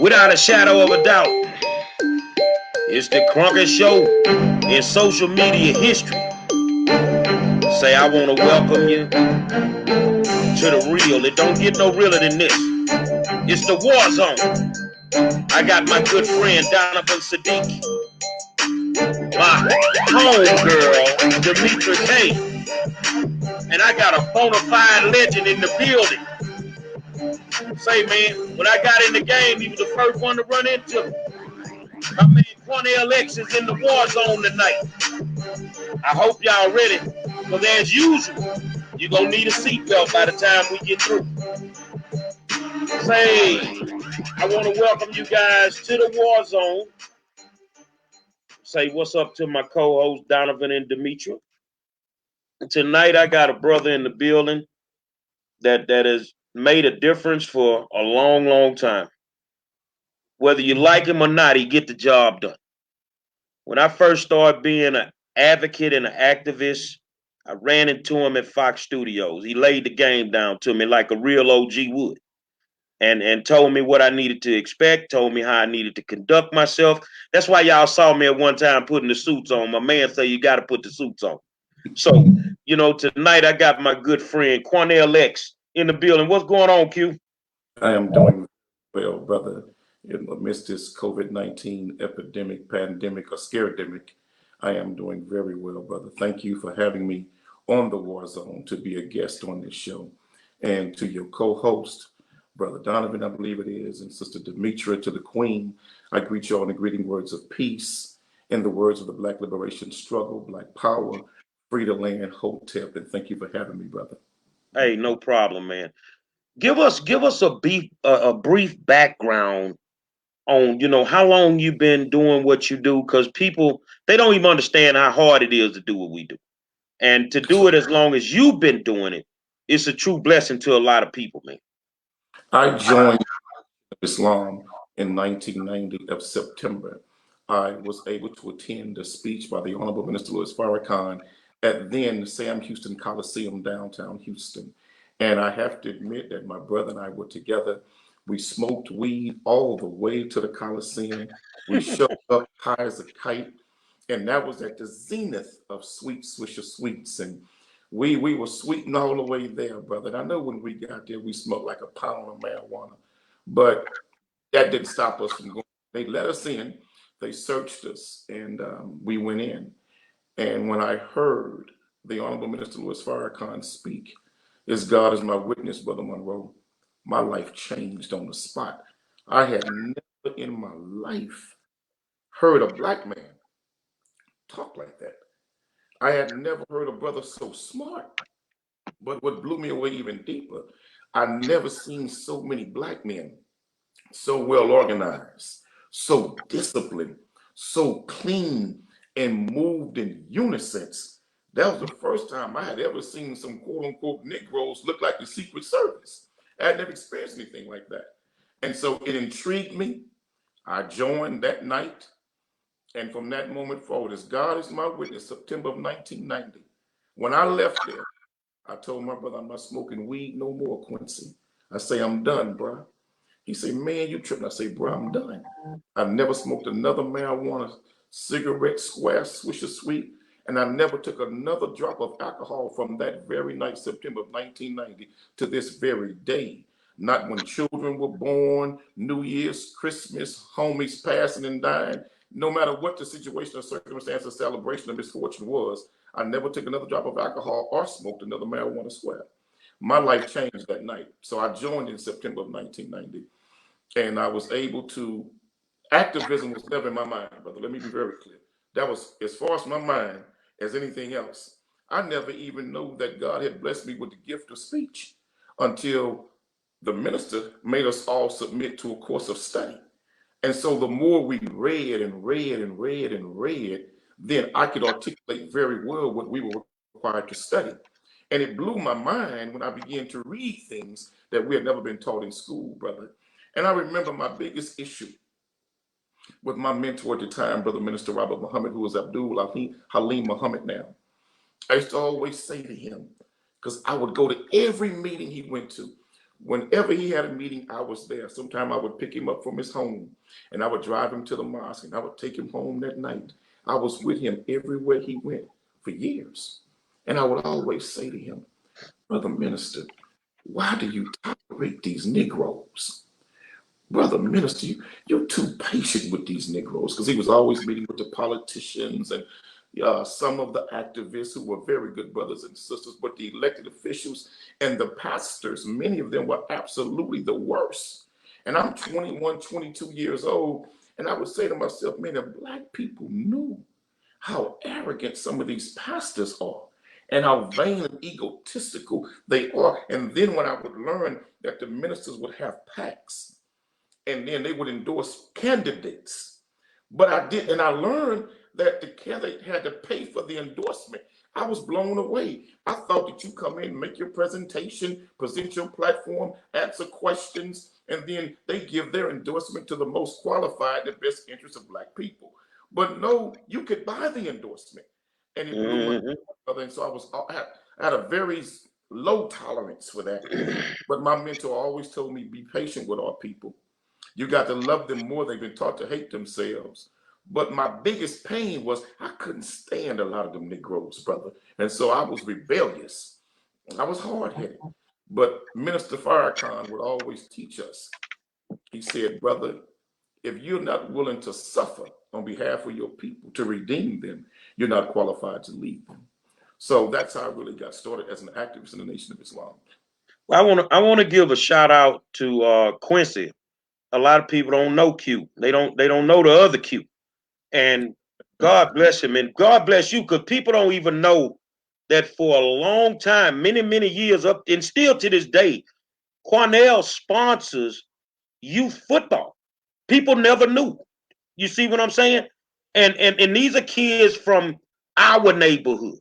Without a shadow of a doubt, it's the Cronkite Show in social media history. Say, I want to welcome you to the real. It don't get no realer than this. It's the war zone. I got my good friend Donovan Sadiq, my homegirl Demetra Kaye, and I got a bona fide legend in the building. Say, man, when I got in the game, he was the first one to run into me. My man Quanell is in the war zone tonight. I hope y'all ready, because as usual, you're going to need a seatbelt by the time we get through. Say, I want to welcome you guys to the war zone. Say what's up to my co-hosts Donovan and Demetra. Tonight I got a brother in the building that has made a difference for a long, long time. Whether you like him or not, he get the job done. When I first started being an advocate and an activist, I ran into him at Fox Studios. He laid the game down to me like a real OG would. And told me what I needed to expect, told me how I needed to conduct myself. That's why y'all saw me at one time putting the suits on. My man said you got to put the suits on. So, tonight I got my good friend Quanell in the building. What's going on, Q? I am doing well, brother. In the midst of this COVID-19 epidemic, pandemic, or scaredemic, I am doing very well, brother. Thank you for having me on the War Zone to be a guest on this show. And to your co-host, Brother Donovan, I believe it is, and Sister Demetra, to the Queen, I greet you all in the greeting words of peace, in the words of the Black Liberation Struggle, Black Power, Free the Land, Hotep, and thank you for having me, brother. Hey, no problem, man. Give us a brief background on how long you've been doing what you do, because people, they don't even understand how hard it is to do what we do, and to do it as long as you've been doing it, it's a true blessing to a lot of people, man. I joined Islam in 1990 of September. I was able to attend a speech by the Honorable Minister Louis Farrakhan at then Sam Houston Coliseum, downtown Houston. And I have to admit that my brother and I were together. We smoked weed all the way to the Coliseum. We showed up high as a kite. And that was at the zenith of Sweet Swisher Sweets. And we were sweeting all the way there, brother. And I know when we got there, we smoked like a pound of marijuana. But that didn't stop us from going. They let us in. They searched us, and we went in. And when I heard the Honorable Minister Louis Farrakhan speak, "As God is my witness, Brother Monroe," my life changed on the spot. I had never in my life heard a black man talk like that. I had never heard a brother so smart. But what blew me away even deeper, I never seen so many black men so well organized, so disciplined, so clean, and moved in unison. That was the first time I had ever seen some quote unquote Negroes look like the Secret Service. I had never experienced anything like that. And so it intrigued me. I joined that night. And from that moment forward, as God is my witness, September of 1990, when I left there, I told my brother, I'm not smoking weed no more, Quincy. I say, I'm done, bro. He said, man, you tripping. I say, bro, I'm done. I've never smoked another marijuana cigarette, square, swisher sweet, and I never took another drop of alcohol from that very night, September of 1990, to this very day. Not when children were born, New Year's, Christmas, homies passing and dying. No matter what the situation or circumstance or celebration or misfortune was, I never took another drop of alcohol or smoked another marijuana square. My life changed that night. So I joined in September of 1990. And I was able to, activism was never in my mind, brother. Let me be very clear. That was as far as my mind as anything else. I never even knew that God had blessed me with the gift of speech until the minister made us all submit to a course of study. And so the more we read and read and read and read, then I could articulate very well what we were required to study. And it blew my mind when I began to read things that we had never been taught in school, brother. And I remember my biggest issue with my mentor at the time, Brother Minister Robert Muhammad, who was Abdul Halim Muhammad now. I used to always say to him, because I would go to every meeting he went to, Whenever he had a meeting, I was there. Sometimes I would pick him up from his home and I would drive him to the mosque and I would take him home that night. I was with him everywhere he went for years. And I would always say to him, Brother Minister, why do you tolerate these Negroes? Brother Minister, you're too patient with these Negroes, because he was always meeting with the politicians and some of the activists who were very good brothers and sisters, but the elected officials and the pastors, many of them were absolutely the worst. And I'm 21, 22 years old, and I would say to myself, man, if Black people knew how arrogant some of these pastors are and how vain and egotistical they are. And then when I would learn that the ministers would have PACs, and then they would endorse candidates. But I did, and I learned that the candidate had to pay for the endorsement. I was blown away. I thought that you come in, make your presentation, present your platform, answer questions, and then they give their endorsement to the most qualified, the best interest of Black people. But no, you could buy the endorsement. And it blew my brother. And so I had a very low tolerance for that. But my mentor always told me, be patient with our people. You got to love them more. They've been taught to hate themselves. But my biggest pain was I couldn't stand a lot of them Negroes, brother. And so I was rebellious. I was hard-headed. But Minister Farrakhan would always teach us. He said, brother, if you're not willing to suffer on behalf of your people to redeem them, you're not qualified to lead them. So that's how I really got started as an activist in the Nation of Islam. Well, I want to give a shout out to Quincy. A lot of people don't know Q. They don't know the other Q. And God bless him, and God bless you, because people don't even know that for a long time, many, many years up, and still to this day, Quanell sponsors youth football. People never knew. You see what I'm saying? And these are kids from our neighborhood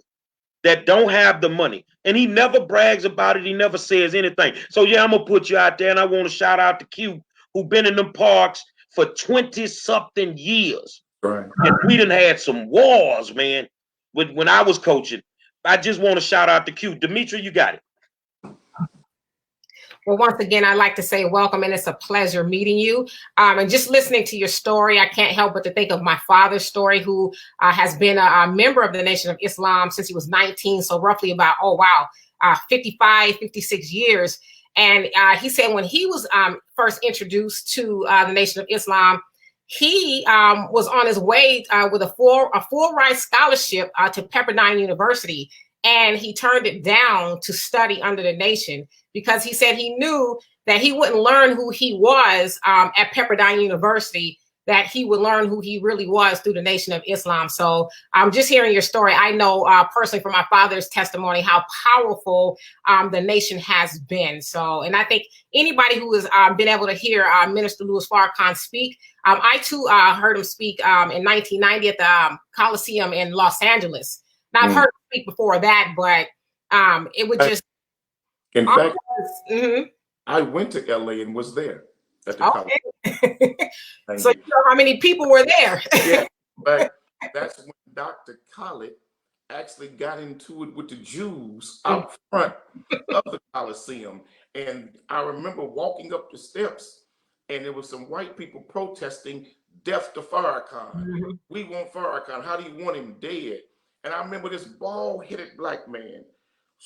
that don't have the money. And he never brags about it. He never says anything. So yeah, I'm gonna put you out there, and I want to shout out to Q, who been in them parks for 20-something years. Right. And we done had some wars, man, when I was coaching. I just want to shout out to Q. Demetra, you got it. Well, once again, I'd like to say welcome, and it's a pleasure meeting you. And just listening to your story, I can't help but to think of my father's story, who has been a member of the Nation of Islam since he was 19. So roughly about, 55, 56 years. And he said when he was first introduced to the Nation of Islam, he was on his way with a full ride scholarship to Pepperdine University. And he turned it down to study under the Nation, because he said he knew that he wouldn't learn who he was at Pepperdine University, that he would learn who he really was through the Nation of Islam. So just hearing your story, I know personally from my father's testimony how powerful the Nation has been. So, and I think anybody who has been able to hear Minister Louis Farrakhan speak, I too heard him speak in 1990 at the Coliseum in Los Angeles. Now, I've heard him speak before that, but it would just... In fact, I went to LA and was there at the Coliseum. So you know how many people were there. Yeah, but that's when Dr. Khaled actually got into it with the Jews out front of the Coliseum. And I remember walking up the steps, and there was some white people protesting death to Farrakhan. We want Farrakhan. How do you want him dead? And I remember this bald-headed Black man,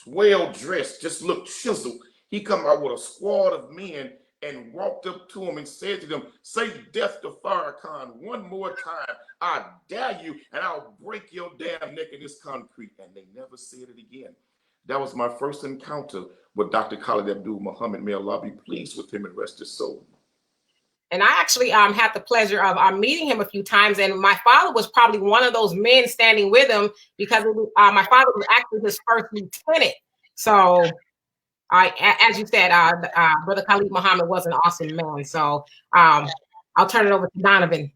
well dressed, just looked chiseled. He come out with a squad of men and walked up to him and said to them, say death to Farrakhan one more time. I dare you, and I'll break your damn neck in this concrete. And they never said it again. That was my first encounter with Dr. Khalid Abdul Muhammad. May Allah be pleased with him and rest his soul. And I actually had the pleasure of meeting him a few times. And my father was probably one of those men standing with him, because my father was actually his first lieutenant. So as you said, Brother Khalid Muhammad was an awesome man. So I'll turn it over to Donovan.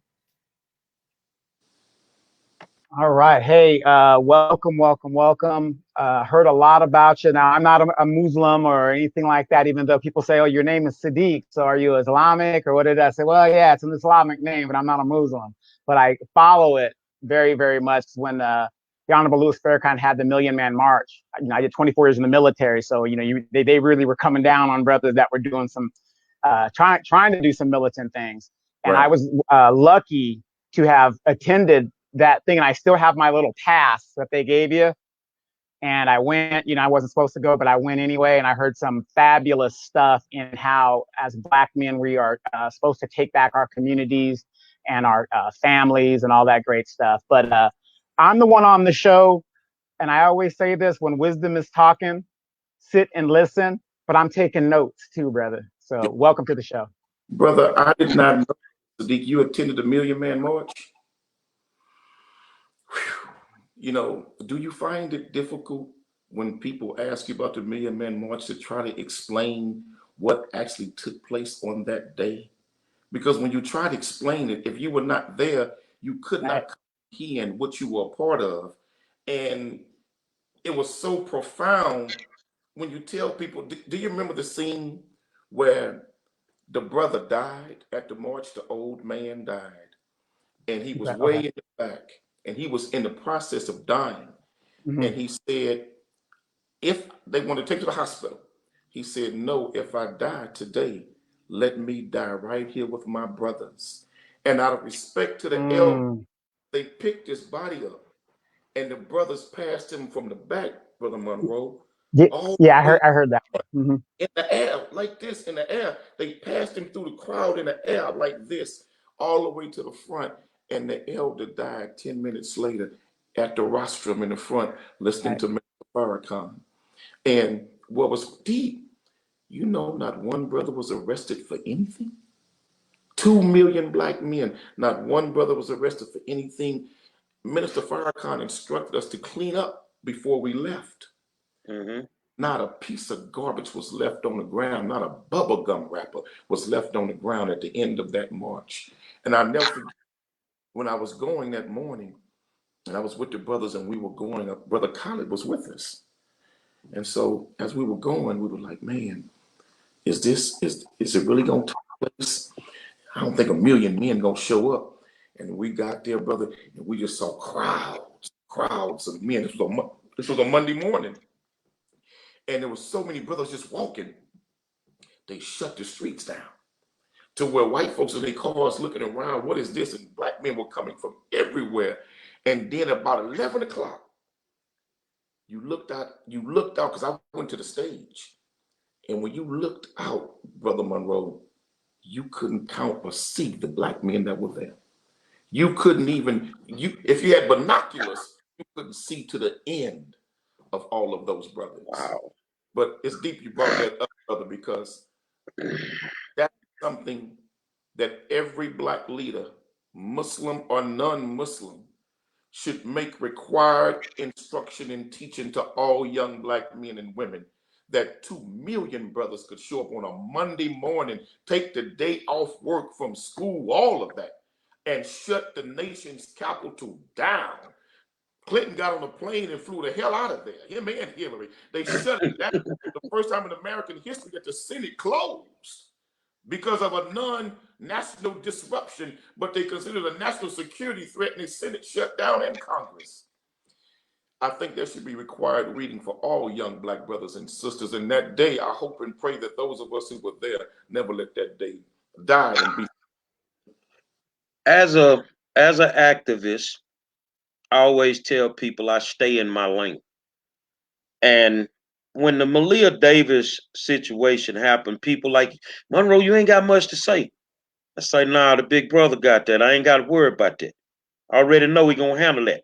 All right. Hey, welcome. Heard a lot about you. Now, I'm not a Muslim or anything like that, even though people say, oh, your name is Sadiq. So are you Islamic, or what did I say? Well, yeah, it's an Islamic name, but I'm not a Muslim. But I follow it very, very much when the Honorable Louis Farrakhan had the Million Man March. I did 24 years in the military, so they really were coming down on brothers that were doing some trying to do some militant things. And Right. I was lucky to have attended that thing, and I still have my little pass that they gave you. And I went, I wasn't supposed to go, but I went anyway. And I heard some fabulous stuff in how, as Black men, we are supposed to take back our communities and our families and all that great stuff. But I'm the one on the show, and I always say this: when wisdom is talking, sit and listen. But I'm taking notes too, brother. So welcome to the show. Brother, I did not know, Sadiq, you attended the Million Man March. Whew. Do you find it difficult when people ask you about the Million Man March to try to explain what actually took place on that day? Because when you try to explain it, if you were not there, you could not comprehend what you were a part of. And it was so profound when you tell people, do you remember the scene where the brother died at the march? The old man died, and he was way in the back, and he was in the process of dying. Mm-hmm. And he said, if they want to take to the hospital, he said, no, if I die today, let me die right here with my brothers. And out of respect to the elder, they picked his body up, and the brothers passed him from the back, Brother Monroe. Yeah, I heard that. Mm-hmm. In the air, like this, in the air. They passed him through the crowd in the air, like this, all the way to the front. And the elder died 10 minutes later at the rostrum in the front, listening to Mr. Farrakhan. And what was deep, not one brother was arrested for anything. 2 million Black men, not one brother was arrested for anything. Minister Farrakhan instructed us to clean up before we left. Mm-hmm. Not a piece of garbage was left on the ground. Not a bubble gum wrapper was left on the ground at the end of that march. And I'll never forget when I was going that morning, and I was with the brothers, and we were going up. Brother Khaled was with us. And so as we were going, we were like, man, is it really going to take place? I don't think 1 million men going to show up. And we got there, brother, and we just saw crowds of men. This was a Monday morning. And there were so many brothers just walking. They shut the streets down to where white folks in their cars looking around, what is this? And Black men were coming from everywhere. And then about 11 o'clock, you looked out because I went to the stage. And when you looked out, Brother Monroe, you couldn't count or see the Black men that were there. You couldn't even, if you had binoculars, you couldn't see to the end of all of those brothers. Wow. But it's deep you brought that up, brother, because that's something that every Black leader, Muslim or non-Muslim, should make required instruction and teaching to all young Black men and women, that 2 million brothers could show up on a Monday morning, take the day off work from school, all of that, and shut the nation's capital down. Clinton got on a plane and flew the hell out of there. Him and Hillary. They shut it down. The first time in American history that the Senate closed because of a non-national disruption, but they considered a national security threat, and the Senate shut down and Congress. I think there should be required reading for all young Black brothers and sisters. And that day, I hope and pray that those of us who were there never let that day die and be. As an activist, I always tell people I stay in my lane. And when the Maleah Davis situation happened, people like, Monroe, you ain't got much to say. I say, nah, the big brother got that. I ain't got to worry about that. I already know he gonna handle that.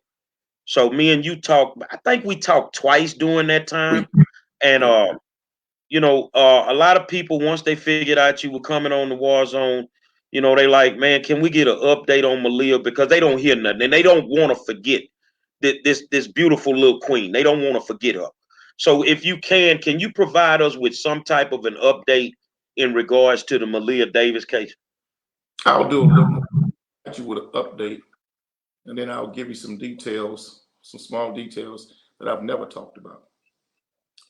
So me and you talk. I think we talked twice during that time. And a lot of people, once they figured out you were coming on the war zone, they like, man, can we get an update on Maleah? Because they don't hear nothing, and they don't want to forget this beautiful little queen. They don't want to forget her. So if you can you provide us with some type of an update in regards to the Maleah Davis case? I'll do a little more with an update, and then I'll give you some details, some small details that I've never talked about.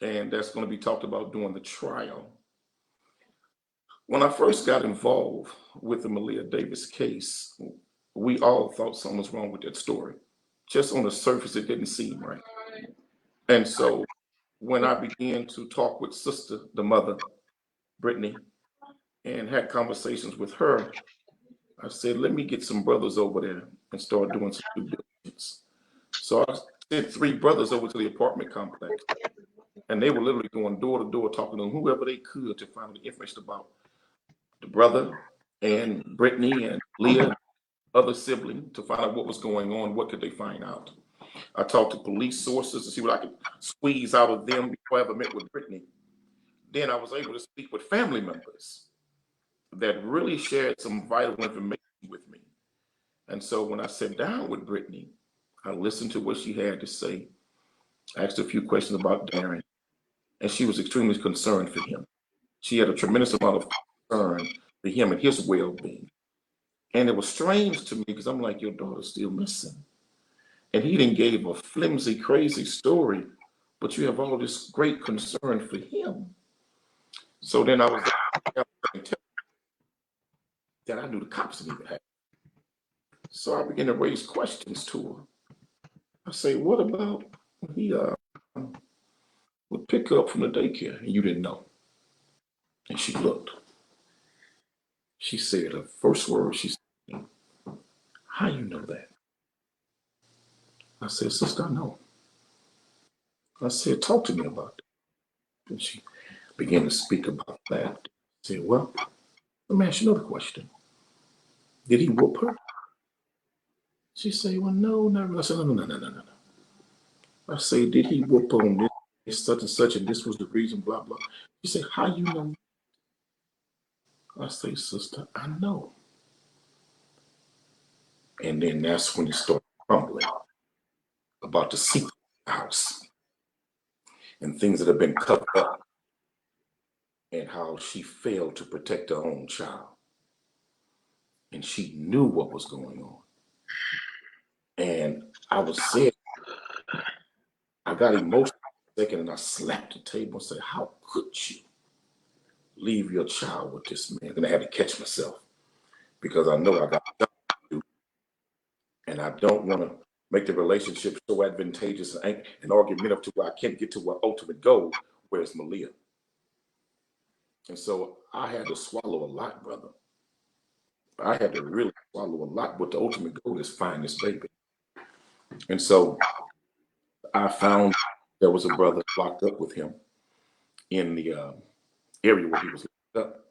And that's going to be talked about during the trial. When I first got involved with the Maleah Davis case, we all thought something was wrong with that story. just on the surface, it didn't seem right. And so when I began to talk with sister, the mother, Brittany, and had conversations with her, I said, let me get some brothers over there and start doing some due diligence. So I sent 3 brothers over to the apartment complex, and they were literally going door to door talking to whoever they could to find the information about the brother and Brittany and Leah and other sibling to find out what was going on, what could they find out. I talked to police sources to see what I could squeeze out of them before I ever met with Brittany. Then I was able to speak with family members that really shared some vital information with me. And so when I sat down with Brittany, I listened to what she had to say, asked a few questions about Darren, and she was extremely concerned for him. She had a tremendous amount of concern for him and his well-being. And it was strange to me because I'm like, your daughter's still missing. And he didn't gave a flimsy, crazy story, but you have all this great concern for him. So then I was that I knew the cops didn't even have. So I began to raise questions to her. I say, what about when he would pick her up from the daycare and you didn't know? And she looked. She said her first word, she said, how you know that? I said, sister, I know. I said, talk to me about it. And she began to speak about that. I said, well, let me ask you another question. Did he whoop her? She said, well, no, not really. I said, no. I said, did he whoop her on this, such and such, and this was the reason, blah, blah. She said, how you know? I say, sister, I know. And then that's when it started crumbling about the secret house and things that have been covered up and how she failed to protect her own child. And she knew what was going on. And I was saying, I got emotional for a second and I slapped the table and said, how could you leave your child with this man? And I had to catch myself because I know I got to do, and I don't want to make the relationship so advantageous and argumentative to where I can't get to our ultimate goal, where's Maleah? And so I had to swallow a lot, brother. I had to really swallow a lot, but the ultimate goal is find this baby. And so I found there was a brother locked up with him in the area where he was locked up.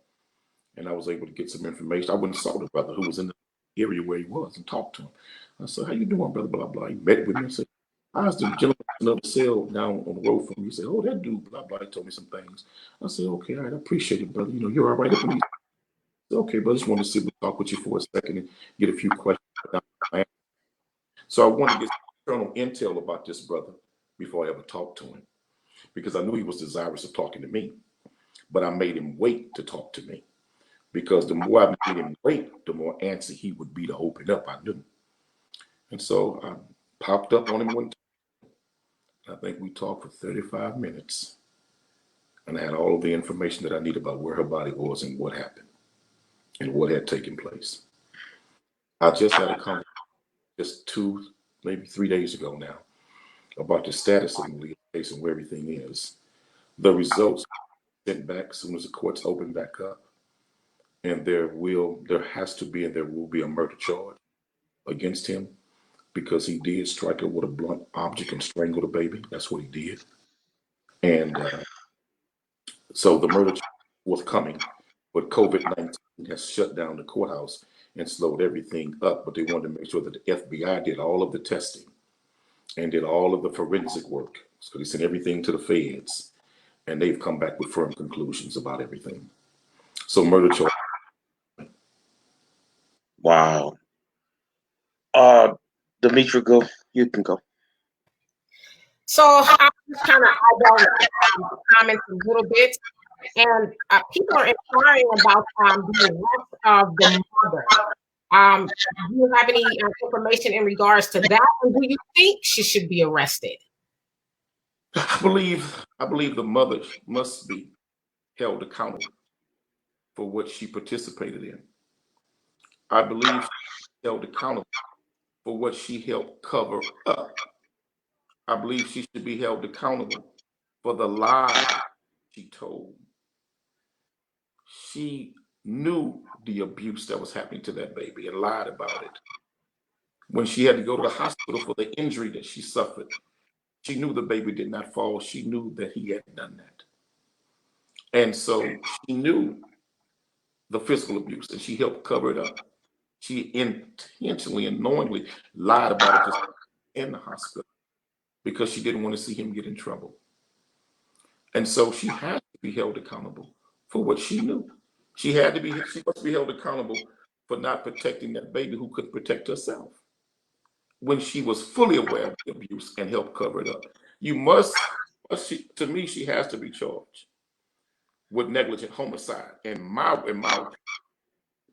And I was able to get some information. I went and saw the brother who was in the area where he was and talked to him. I said, how you doing, brother, blah, blah. He met with me and said, I was the gentleman in another cell down on the road from me. He said, oh, that dude, blah, blah. He told me some things. I said, okay, all right, I appreciate it, brother. You know, you're all right. I said, okay, but I just wanted to sit and talk with you for a second and get a few questions. So I wanted to get some internal intel about this brother before I ever talked to him because I knew he was desirous of talking to me, but I made him wait to talk to me because the more I made him wait, the more antsy he would be to open up. I knew. And so I popped up on him one time. I think we talked for 35 minutes and I had all of the information that I needed about where her body was and what happened and what had taken place. I just had a conversation just 2, maybe 3 days ago now about the status of Maleah's case and where everything is. The results sent back as soon as the courts open back up, and there has to be and there will be a murder charge against him because he did strike her with a blunt object and strangle the baby. That's what he did. And so the murder charge was coming, but COVID-19 has shut down the courthouse and slowed everything up. But they wanted to make sure that the FBI did all of the testing and did all of the forensic work. So they sent everything to the feds, and they've come back with firm conclusions about everything. So murder charge. Wow. Demetra, go. You can go. So I'm just kind of eyeballing the comments a little bit, and people are inquiring about the arrest of the mother. Do you have any information in regards to that, or do you think she should be arrested? I believe the mother must be held accountable for what she participated in. I believe she held accountable for what she helped cover up. I believe she should be held accountable for the lies she told. She knew the abuse that was happening to that baby and lied about it. When she had to go to the hospital for the injury that she suffered, she knew the baby did not fall. She knew that he had done that. And so she knew the physical abuse and she helped cover it up. She intentionally and knowingly lied about it in the hospital because she didn't want to see him get in trouble. And so she had to be held accountable for what she knew. She must be held accountable for not protecting that baby who couldn't protect herself when she was fully aware of the abuse and helped cover it up. To me, she has to be charged with negligent homicide in my opinion,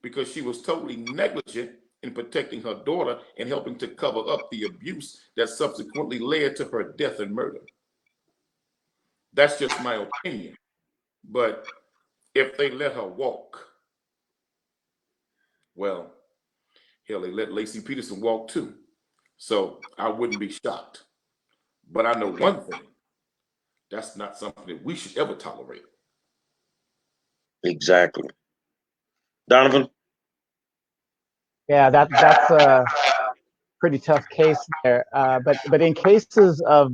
because she was totally negligent in protecting her daughter and helping to cover up the abuse that subsequently led to her death and murder. That's just my opinion. But if they let her walk, well, hell, they let Lacey Peterson walk too. So I wouldn't be shocked. But I know one thing, that's not something that we should ever tolerate. Exactly. Donovan? Yeah, that's a pretty tough case there. But in cases of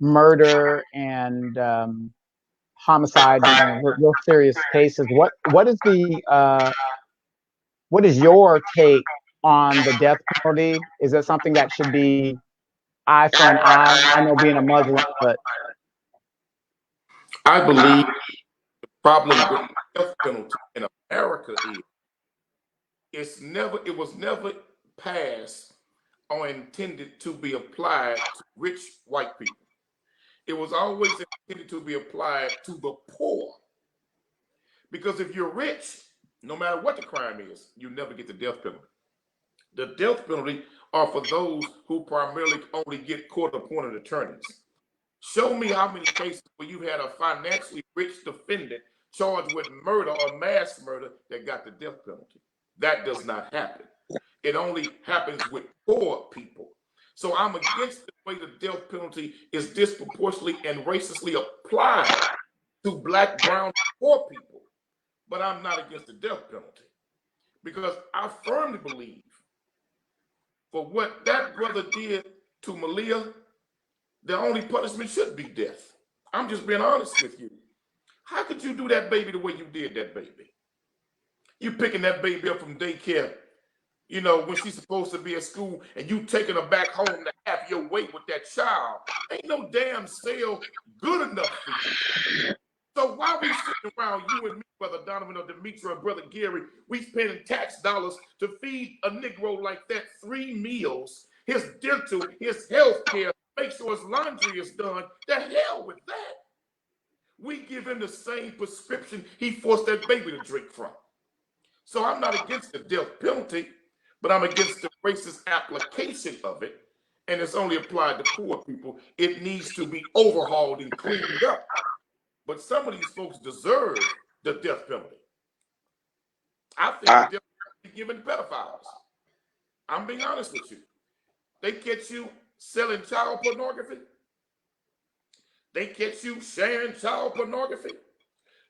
murder and homicide, real serious cases, what is your take on the death penalty? Is that something that should be eye for an eye? I know being a Muslim, but I believe the problem with the death penalty in America is it was never passed or intended to be applied to rich white people. It was always intended to be applied to the poor. Because if you're rich, no matter what the crime is, you never get the death penalty. The death penalty are for those who primarily only get court-appointed attorneys. Show me how many cases where you had a financially rich defendant charged with murder or mass murder that got the death penalty. That does not happen. It only happens with poor people. So I'm against the way the death penalty is disproportionately and racistly applied to Black, brown, poor people. But I'm not against the death penalty because I firmly believe for what that brother did to Maleah, the only punishment should be death. I'm just being honest with you. How could you do that baby the way you did that baby? You picking that baby up from daycare, when she's supposed to be at school, and you taking her back home to have your way with that child. Ain't no damn sale good enough for you. So why we sitting around, you and me, Brother Donovan or Demetra and Brother Gary, we spending tax dollars to feed a Negro like that 3 meals, his dental, his health care, make sure his laundry is done. The hell with that. We give him the same prescription he forced that baby to drink from. So I'm not against the death penalty, but I'm against the racist application of it. And it's only applied to poor people. It needs to be overhauled and cleaned up. But some of these folks deserve the death penalty. I think the death penalty be given to pedophiles. I'm being honest with you. They catch you selling child pornography. They catch you sharing child pornography.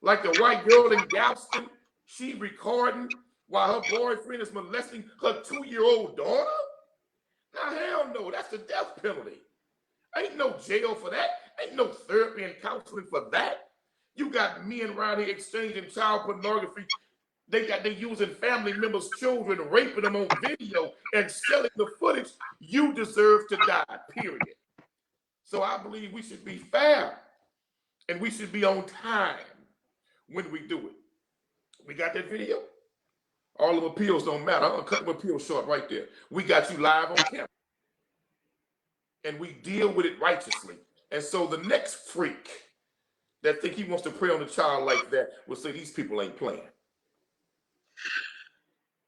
Like the white girl in Galveston, she recording while her boyfriend is molesting her 2-year-old daughter. Now, hell no, that's the death penalty. Ain't no jail for that. Ain't no therapy and counseling for that. You got men around here exchanging child pornography. They using family members' children, raping them on video and selling the footage. You deserve to die, period. So I believe we should be fair and we should be on time when we do it. We got that video? All of appeals don't matter. I'm gonna cut the appeal short right there. We got you live on camera. And we deal with it righteously. And so the next freak that think he wants to prey on a child like that will say these people ain't playing.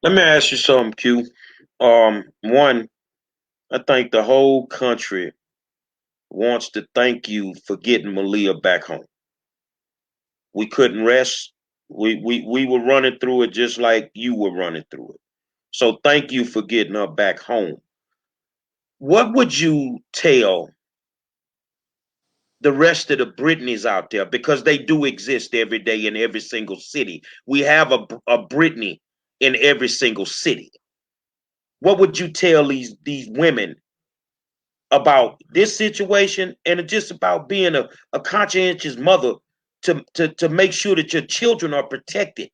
Let me ask you something, Q. One, I think the whole country wants to thank you for getting Maleah back home. We couldn't rest. We were running through it just like you were running through it. So thank you for getting her back home. What would you tell the rest of the Britneys out there, because they do exist every day in every single city? We have a Britney in every single city. What would you tell these women about this situation, and just about being a conscientious mother to make sure that your children are protected?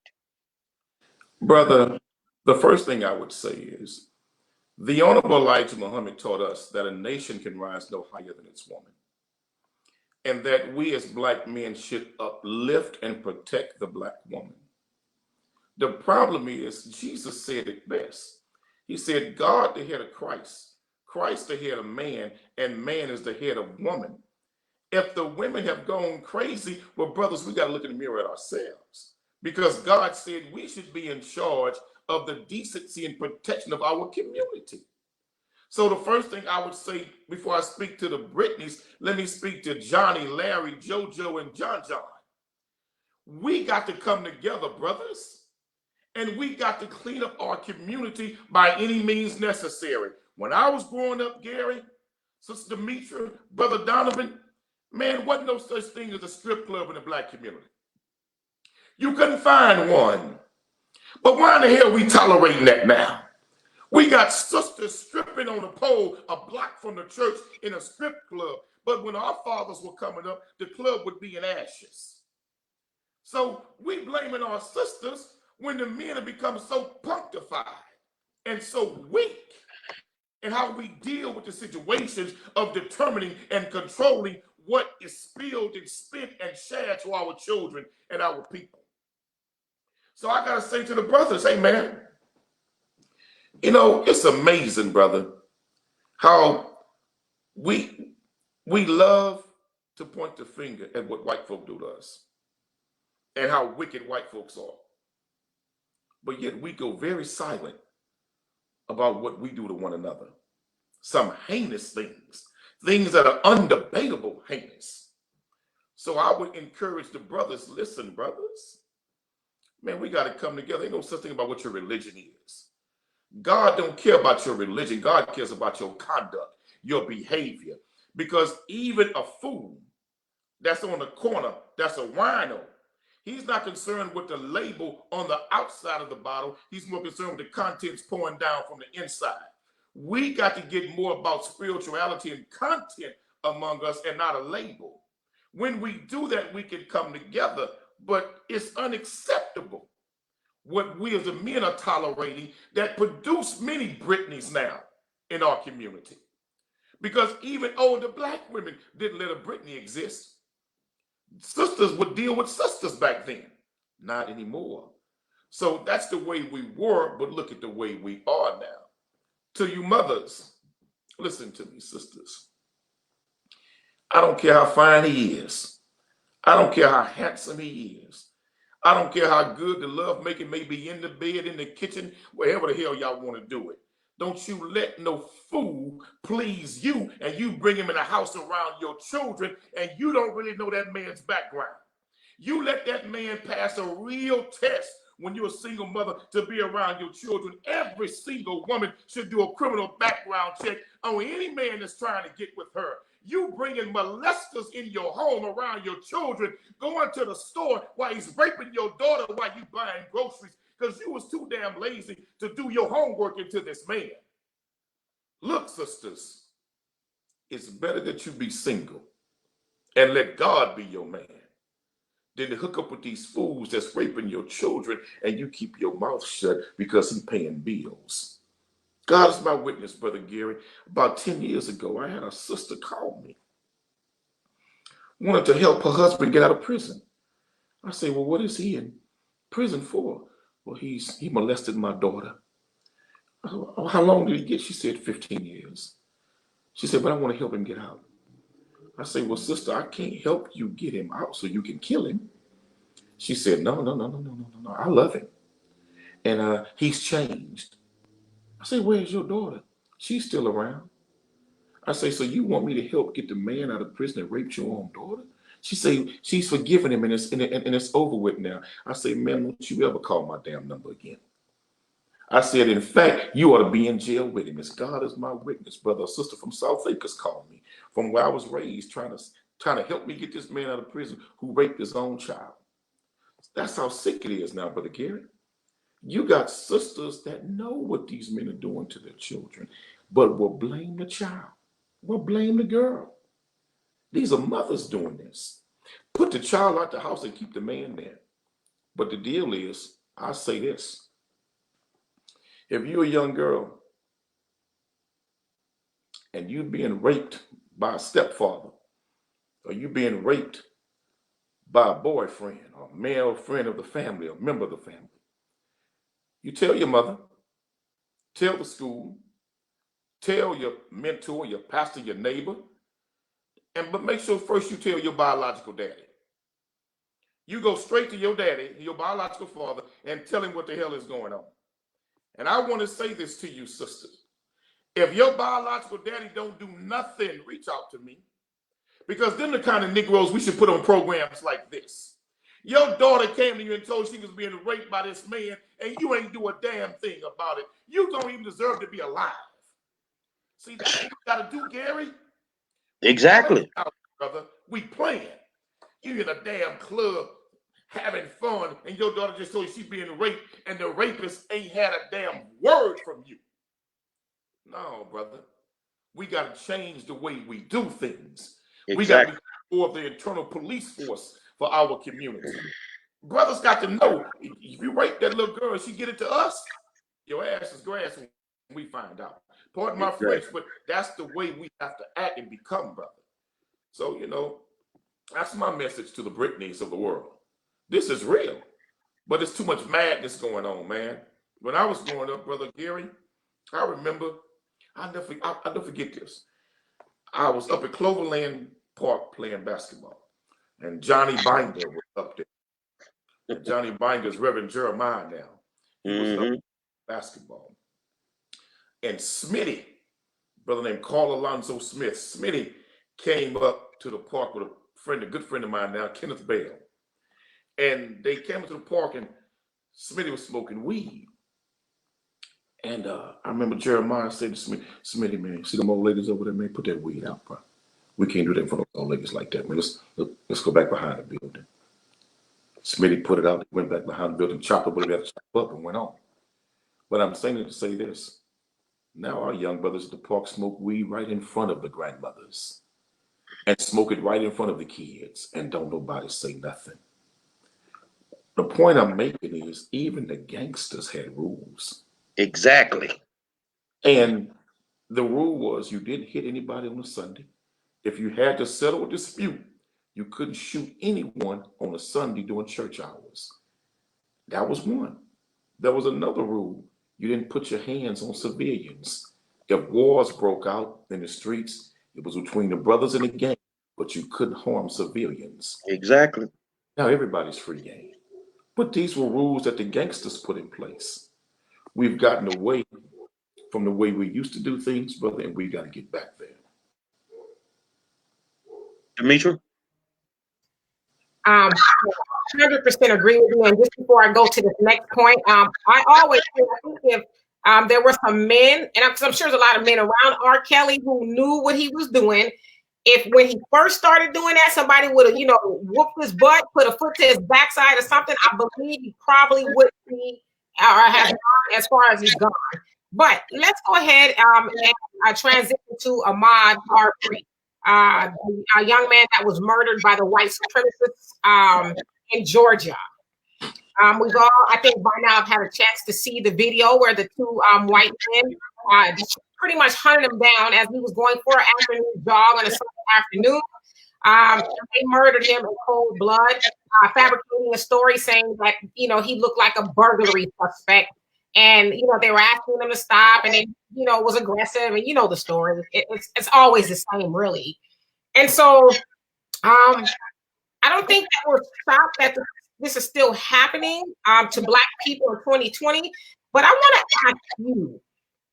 Brother, the first thing I would say is the Honorable Elijah Muhammad taught us that a nation can rise no higher than its woman, and that we as Black men should uplift and protect the Black woman. The problem is, Jesus said it best. He said, God the head of Christ, Christ the head of man, and man is the head of woman. If the women have gone crazy, well, brothers, we got to look in the mirror at ourselves, because God said we should be in charge of the decency and protection of our community. So the first thing I would say before I speak to the Britneys, let me speak to Johnny, Larry, JoJo, and John. We got to come together, brothers, and we got to clean up our community by any means necessary. When I was growing up, Gary, Sister Demetra, Brother Donovan, man, wasn't no such thing as a strip club in the Black community. You couldn't find one. But why in the hell are we tolerating that now? We got sisters stripping on a pole a block from the church in a strip club. But when our fathers were coming up, the club would be in ashes. So we blaming our sisters when the men have become so punctified and so weak in how we deal with the situations of determining and controlling what is spilled and spent and shared to our children and our people. So I got to say to the brothers, hey, man, you know, it's amazing, brother, how we love to point the finger at what white folk do to us and how wicked white folks are. But yet we go very silent about what we do to one another. Some heinous things, things that are undebatable heinous. So I would encourage the brothers, listen, brothers, man, we got to come together. Ain't no such thing about what your religion is. God don't care about your religion. God cares about your conduct, your behavior. Because even a fool that's on the corner, that's a wino, he's not concerned with the label on the outside of the bottle. He's more concerned with the contents pouring down from the inside. We got to get more about spirituality and content among us and not a label. When we do that, we can come together, but it's unacceptable what we as the men are tolerating that produce many Britneys now in our community. Because even older Black women didn't let a Britney exist. Sisters would deal with sisters back then, not anymore. So that's the way we were, but look at the way we are now. To you mothers, listen to me, sisters. I don't care how fine he is. I don't care how handsome he is. I don't care how good the love making may be in the bed, in the kitchen, wherever the hell y'all want to do it. Don't you let no fool please you and you bring him in the house around your children and you don't really know that man's background. You let that man pass a real test when you're a single mother to be around your children. Every single woman should do a criminal background check on any man that's trying to get with her. You bringing molesters in your home around your children, going to the store while he's raping your daughter while you buying groceries because you was too damn lazy to do your homework into this man. Look, sisters, it's better that you be single and let God be your man than to hook up with these fools that's raping your children and you keep your mouth shut because he's paying bills. God is my witness, Brother Gary. About 10 years ago, I had a sister call me, wanted to help her husband get out of prison. I say, well, what is he in prison for? Well, he molested my daughter. I said, well, how long did he get? She said 15 years. She said, but I want to help him get out. I say, well, sister, I can't help you get him out so you can kill him. She said, no, I love him. And he's changed. I say, where's your daughter? She's still around. I say, so you want me to help get the man out of prison that raped your own daughter? She say, she's forgiven him and it's over with now. I say, man, don't you ever call my damn number again. I said, in fact, you ought to be in jail with him. As God is my witness, brother or sister from South Acres called me from where I was raised, trying to help me get this man out of prison who raped his own child. That's how sick it is now, Brother Gary. You got sisters that know what these men are doing to their children, but will blame the child, will blame the girl. These are mothers doing this. Put the child out the house and keep the man there. But the deal is, I say this. If you're a young girl and you're being raped by a stepfather, or you're being raped by a boyfriend or male friend of the family or member of the family, you tell your mother, tell the school, tell your mentor, your pastor, your neighbor, but make sure first you tell your biological daddy. You go straight to your daddy, your biological father, and tell him what the hell is going on. And I want to say this to you, sisters. If your biological daddy don't do nothing, reach out to me. Because them the kind of Negroes we should put on programs like this. Your daughter came to you and told she was being raped by this man, and you ain't do a damn thing about it. You don't even deserve to be alive. See, that's what you got to do, Gary. Exactly. Brother, we playing. You in a damn club having fun, and your daughter just told you she's being raped, and the rapist ain't had a damn word from you. No, brother. We got to change the way we do things. Exactly. We got to be more of the internal police force for our community. Brothers got to know, if you rape that little girl, she get it to us, your ass is grass when we find out. Pardon my French, but that's the way we have to act and become, brother. So, that's my message to the Britneys of the world. This is real, but there's too much madness going on, man. When I was growing up, Brother Gary, I remember, I'll never forget this. I was up at Cloverland Park playing basketball, and Johnny Binder was up there. And Johnny Binder's Reverend Jeremiah now. He was up playing basketball. And Smitty, brother named Carl Alonzo Smith, Smitty came up to the park with a good friend of mine now, Kenneth Bell. And they came to the park, and Smitty was smoking weed. And I remember Jeremiah said to Smitty, man, see them old ladies over there, man, put that weed out, bro. We can't do that in front of old ladies like that, man. Let's go back behind the building. Smitty put it out, went back behind the building, chopped up what he had to chop up, and went on. But I'm saying it to say this. Now our young brothers at the park smoke weed right in front of the grandmothers and smoke it right in front of the kids, and don't nobody say nothing. The point I'm making is even the gangsters had rules. Exactly. And the rule was you didn't hit anybody on a Sunday. If you had to settle a dispute, you couldn't shoot anyone on a Sunday during church hours. That was one. There was another rule. You didn't put your hands on civilians. If wars broke out in the streets, it was between the brothers in the gang, but you couldn't harm civilians. Exactly. Now everybody's free game. But these were rules that the gangsters put in place. We've gotten away from the way we used to do things, brother, and we got to get back there. Demetra? 100% agree with you. And just before I go to the next point, I always think if there were some men, and I'm sure there's a lot of men around R. Kelly who knew what he was doing. If when he first started doing that, somebody would have, whooped his butt, put a foot to his backside or something, I believe he probably would be or have gone as far as he's gone. But let's go ahead and transition to Ahmaud Arbery, a young man that was murdered by the white supremacists in Georgia. We've all, I think by now, have had a chance to see the video where the two white men pretty much hunted him down as he was going for an afternoon jog on a Sunday afternoon. They murdered him in cold blood, fabricating a story saying that, he looked like a burglary suspect. And, they were asking him to stop, and they, was aggressive, and the story. It's always the same, really. And so I don't think that we're shocked that this is still happening to Black people in 2020. But I want to ask you,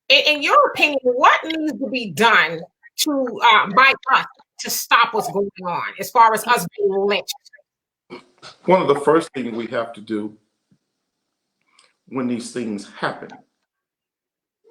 in your opinion, what needs to be done to by us to stop what's going on as far as us being lynched? One of the first things we have to do when these things happen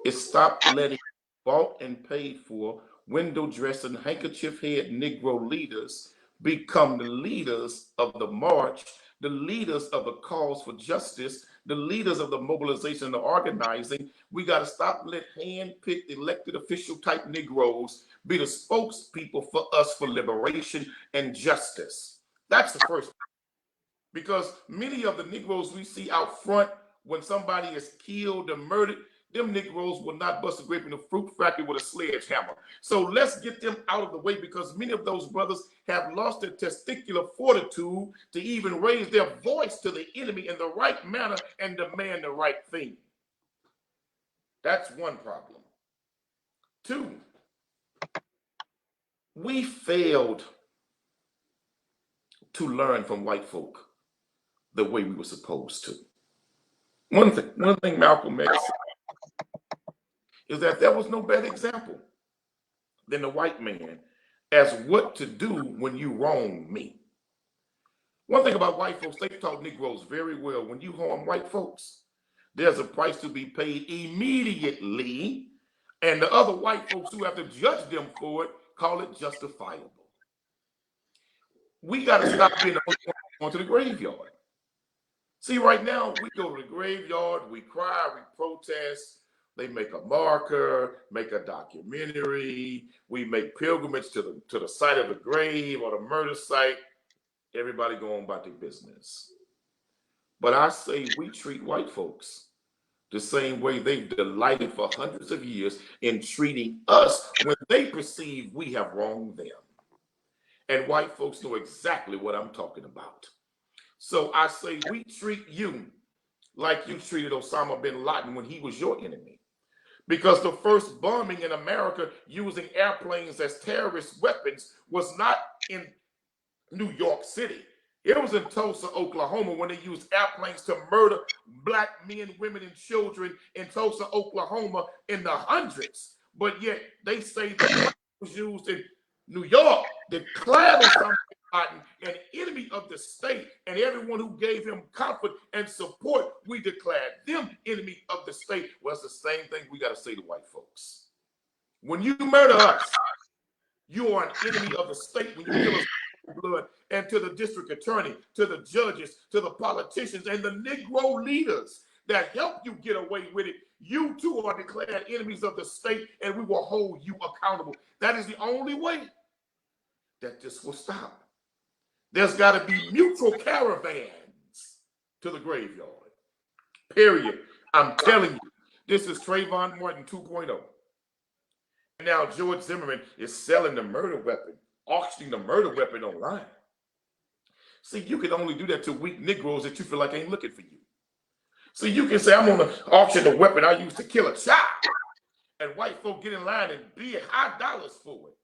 is stop letting bought and paid for, window dressing, handkerchief head Negro leaders become the leaders of the march, the leaders of the cause for justice, the leaders of the mobilization and the organizing. We got to stop let hand-picked elected official type Negroes be the spokespeople for us for liberation and justice. That's the first. Because many of the Negroes we see out front when somebody is killed or murdered, them Negroes will not bust a grape in the fruit factory with a sledgehammer. So let's get them out of the way, because many of those brothers have lost their testicular fortitude to even raise their voice to the enemy in the right manner and demand the right thing. That's one problem. Two, we failed to learn from white folk the way we were supposed to. One thing Malcolm X said is that there was no better example than the white man as what to do when you wrong me. One thing about white folks, they taught Negroes very well. When you harm white folks, there's a price to be paid immediately, and the other white folks who have to judge them for it call it justifiable. We got to stop being going to the graveyard. See, right now, we go to the graveyard, we cry, we protest, they make a marker, make a documentary, we make pilgrimage to the site of the grave or the murder site. Everybody going about their business. But I say we treat white folks the same way they've delighted for hundreds of years in treating us when they perceive we have wronged them. And white folks know exactly what I'm talking about. So I say we treat you like you treated Osama bin Laden when he was your enemy. Because the first bombing in America using airplanes as terrorist weapons was not in New York City. It was in Tulsa, Oklahoma, when they used airplanes to murder black men, women, and children in Tulsa, Oklahoma in the hundreds. But yet they say that was used in New York, declared Osama bin Laden an enemy of the state, and everyone who gave him comfort and support, we declared them enemy of the state. Well, it's the same thing we got to say to white folks. When you murder us, you are an enemy of the state. When you kill us blood, and to the district attorney, to the judges, to the politicians, and the Negro leaders that help you get away with it, you too are declared enemies of the state, and we will hold you accountable. That is the only way that this will stop. There's got to be mutual caravans to the graveyard. Period. I'm telling you, this is Trayvon Martin 2.0. Now George Zimmerman is selling the murder weapon, auctioning the murder weapon online. See, you can only do that to weak Negroes that you feel like ain't looking for you. So you can say, I'm going to auction the weapon I used to kill a child. And white folk get in line and bid high dollars for it.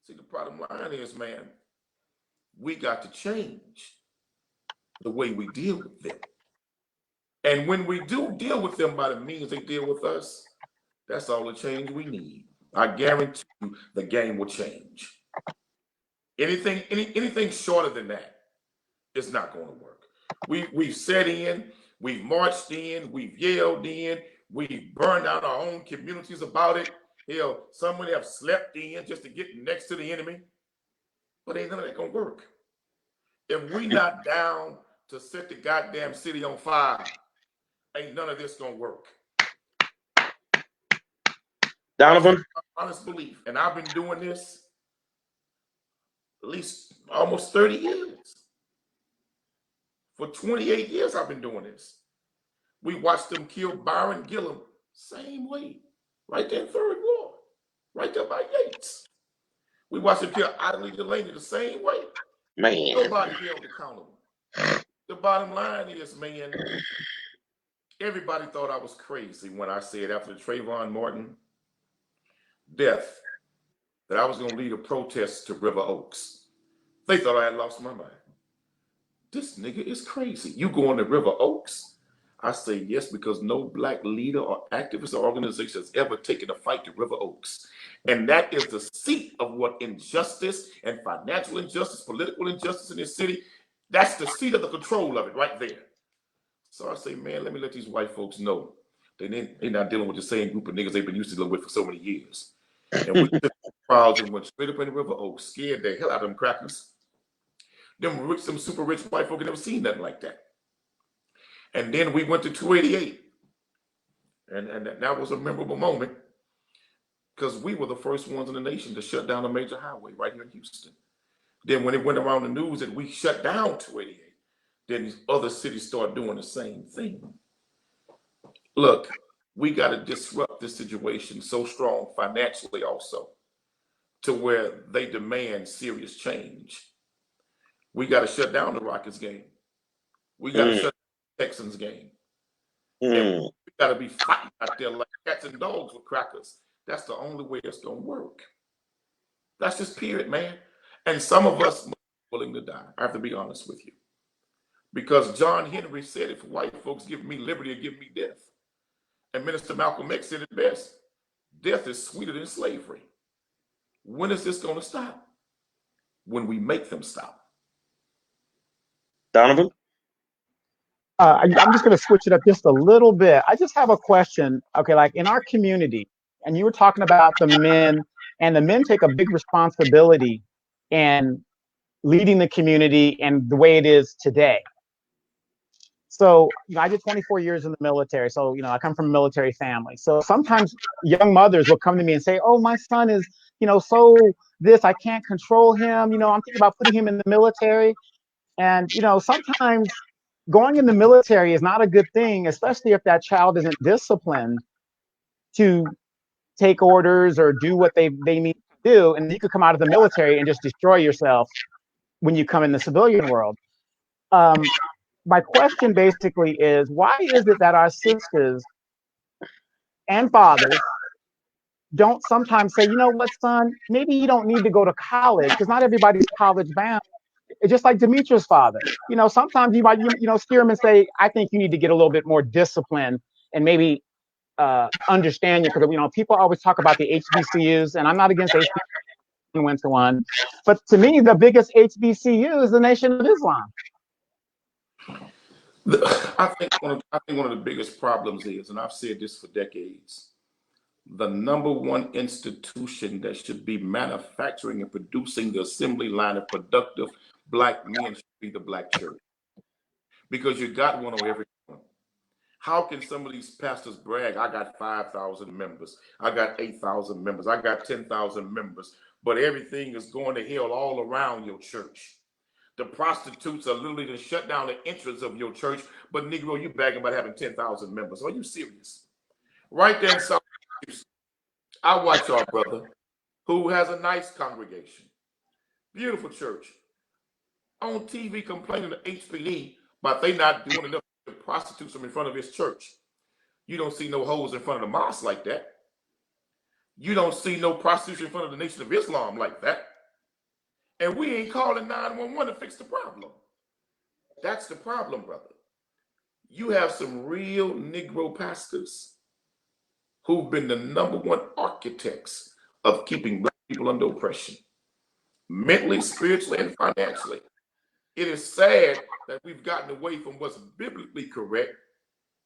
See, the bottom line is, man, we got to change the way we deal with them. And when we do deal with them by the means they deal with us, that's all the change we need. I guarantee you the game will change. Anything shorter than that is not going to work. We've set in, we've marched in, we've yelled in, we've burned out our own communities about it. Hell, some would have slept in just to get next to the enemy. But ain't none of that gonna work. If we not down to set the goddamn city on fire, ain't none of this gonna work. Donovan? Honest belief. And I've been doing this at least almost 30 years. For 28 years, I've been doing this. We watched them kill Byron Gillum, same way, right there in 3rd Ward, right there by Yates. We watched them kill Adley Delaney the same way. Man. Nobody held accountable. The bottom line is, man, everybody thought I was crazy when I said after the Trayvon Martin death that I was going to lead a protest to River Oaks. They thought I had lost my mind. This nigga is crazy. You going to River Oaks? I say yes, because no black leader or activist or organization has ever taken a fight to River Oaks. And that is the seat of what injustice and financial injustice, political injustice in this city, that's the seat of the control of it right there. So I say, man, let me let these white folks know They're not dealing with the same group of niggas they've been used to dealing with for so many years. And we took crowds and went straight up in the River Oaks, scared the hell out of them crackers. Some super rich white folk had never seen nothing like that. And then we went to 288. And that was a memorable moment because we were the first ones in the nation to shut down a major highway right here in Houston. Then when it went around the news that we shut down 288, then these other cities start doing the same thing. Look, we got to disrupt this situation so strong financially also to where they demand serious change. We got to shut down the Rockets game. We got to shut down the Texans game. And we got to be fighting out there like cats and dogs with crackers. That's the only way it's going to work. That's just period, man. And some of us are willing to die. I have to be honest with you. Because John Henry said, if white folks give me liberty or give me death. And Minister Malcolm X said it best, death is sweeter than slavery. When is this going to stop? When we make them stop. Donovan? I'm just going to switch it up just a little bit. I just have a question. Okay, like in our community, and you were talking about the men, and the men take a big responsibility in leading the community and the way it is today. So, I did 24 years in the military. So, I come from a military family. So sometimes young mothers will come to me and say, oh, my son is, so this, I can't control him. I'm thinking about putting him in the military. And, sometimes going in the military is not a good thing, especially if that child isn't disciplined to take orders or do what they need to do. And you could come out of the military and just destroy yourself when you come in the civilian world. My question basically is, why is it that our sisters and fathers don't sometimes say, you know what, son, maybe you don't need to go to college because not everybody's college bound. It's just like Demetra's father. Sometimes you might, steer him and say, I think you need to get a little bit more discipline and maybe understand you. Because, people always talk about the HBCUs, and I'm not against HBCUs. Went to one. But to me, the biggest HBCU is the Nation of Islam. I think one of the biggest problems is, and I've said this for decades, the number one institution that should be manufacturing and producing the assembly line of productive Black men should be the Black church. Because you got one on every one. How can some of these pastors brag, I got 5,000 members, I got 8,000 members, I got 10,000 members, but everything is going to hell all around your church? The prostitutes are literally to shut down the entrance of your church, but Negro, you bragging about having 10,000 members. Are you serious? Right there in South Houston, I watch our brother who has a nice congregation, beautiful church, on TV complaining to HPD about they not doing enough to prostitutes from in front of his church. You don't see no hoes in front of the mosque like that. You don't see no prostitution in front of the Nation of Islam like that. And we ain't calling 911 to fix the problem. That's the problem, brother. You have some real Negro pastors who've been the number one architects of keeping Black people under oppression, mentally, spiritually, and financially. It is sad that we've gotten away from what's biblically correct,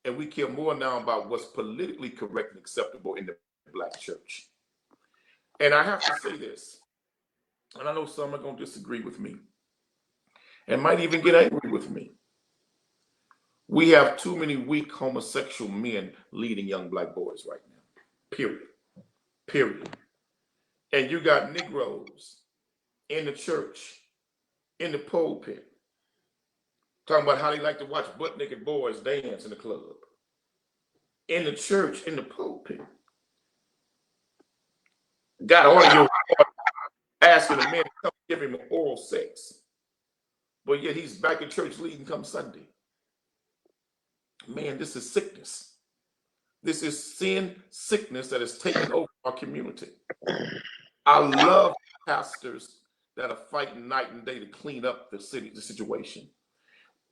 and we care more now about what's politically correct and acceptable in the Black church. And I have to say this, and I know some are going to disagree with me and might even get angry with me. We have too many weak homosexual men leading young Black boys right now, period. Period. And you got Negroes in the church, in the pulpit, talking about how they like to watch butt naked boys dance in the club. In the church, in the pulpit. Got audio asking a man to come give him oral sex. But yet he's back in church leading come Sunday. Man, this is sickness. This is sin, sickness that has taken over our community. I love pastors that are fighting night and day to clean up the situation.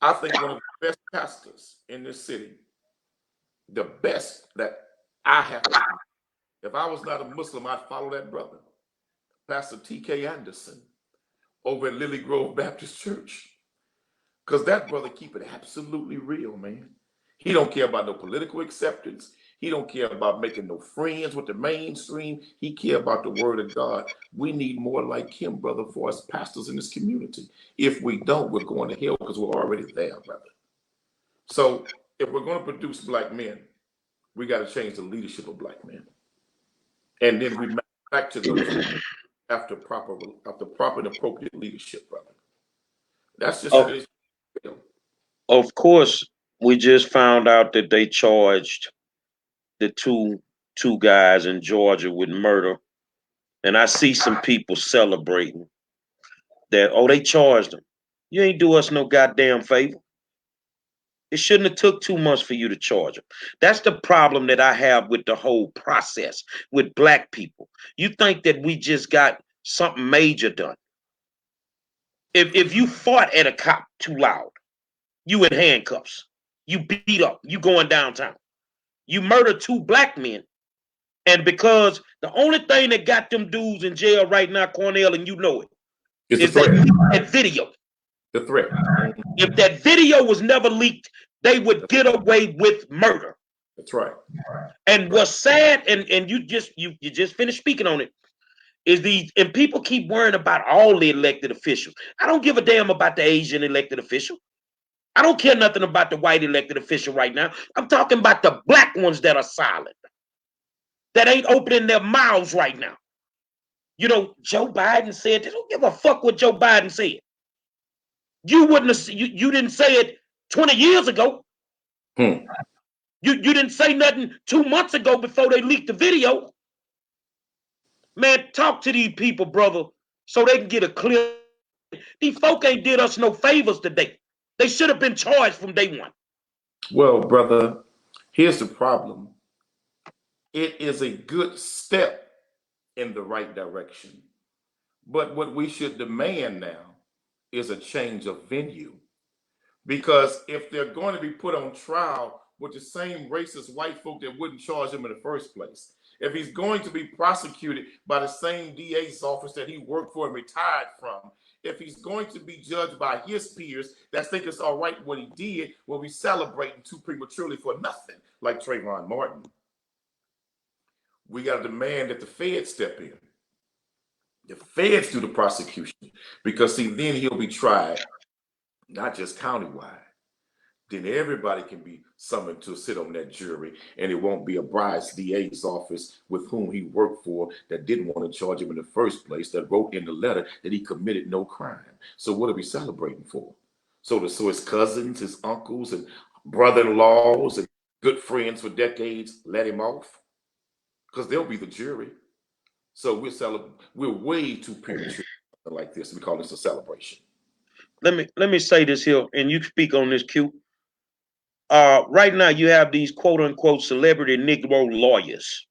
I think one of the best pastors in this city, the best that I have, if I was not a Muslim, I'd follow that brother, Pastor T.K. Anderson, over at Lily Grove Baptist Church. Because that brother keep it absolutely real, man. He don't care about no political acceptance. He don't care about making no friends with the mainstream. He care about the word of God. We need more like him, brother, for us pastors in this community. If we don't, we're going to hell because we're already there, brother. So if we're going to produce black men, we got to change the leadership of black men. And then we back to those after proper and appropriate leadership, brother. That's just Of, of course, we just found out that they charged the two guys in Georgia with murder. And I see some people celebrating that, oh, they charged them. You ain't do us no goddamn favor. It shouldn't have took 2 months for you to charge them. That's the problem that I have with the whole process with black people. You think that we just got something major done. If you fought at a cop too loud, you in handcuffs, you beat up, you going downtown. You murdered 2 black men. And because the only thing that got them dudes in jail right now, Quanell, and you know it, is that video. The threat. If that video was never leaked, they would get away with murder. That's right. And what's sad, and you just finished speaking on it, is and people keep worrying about all the elected officials. I don't give a damn about the Asian elected official. I don't care nothing about the white elected official right now. I'm talking about the black ones that are silent, that ain't opening their mouths right now. You know, Joe Biden said, they don't give a fuck what Joe Biden said. You wouldn't have, you didn't say it 20 years ago. You didn't say nothing 2 months ago before they leaked the video. Man, talk to these people, brother, so they can get a clear. These folk ain't did us no favors today. They should have been charged from day one. Well, brother, here's the problem. It is a good step in the right direction. But what we should demand now is a change of venue. Because if they're going to be put on trial with the same racist white folk that wouldn't charge him in the first place, if he's going to be prosecuted by the same DA's office that he worked for and retired from, if he's going to be judged by his peers that think it's all right what he did, we'll be celebrating too prematurely for nothing, like Trayvon Martin. We got to demand that the feds step in. The feds do the prosecution, because see, then he'll be tried, not just countywide. Then everybody can be summoned to sit on that jury, and it won't be a biased DA's office with whom he worked for that didn't want to charge him in the first place, that wrote in the letter that he committed no crime. So what are we celebrating for? So his cousins, his uncles, and brother-in-laws, and good friends for decades let him off? Because they'll be the jury. So we're way too premature like this. We call this a celebration. Let me say this here, and you speak on this, Q. Right now, you have these quote unquote celebrity Negro lawyers,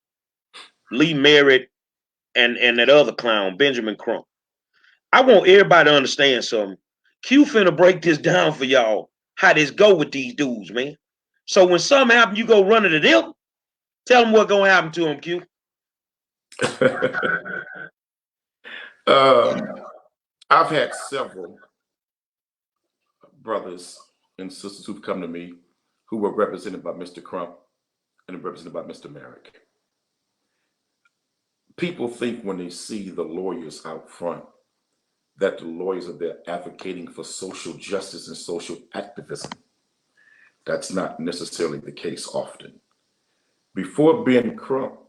Lee Merritt and that other clown, Benjamin Crump. I want everybody to understand something. Q finna break this down for y'all, how this go with these dudes, man. So when something happen, you go run to them, tell them what's gonna happen to them, Q. I've had several brothers and sisters who've come to me who were represented by Mr. Crump and represented by Mr. Merrick. People think when they see the lawyers out front that the lawyers are there advocating for social justice and social activism. That's not necessarily the case often. Before Ben Crump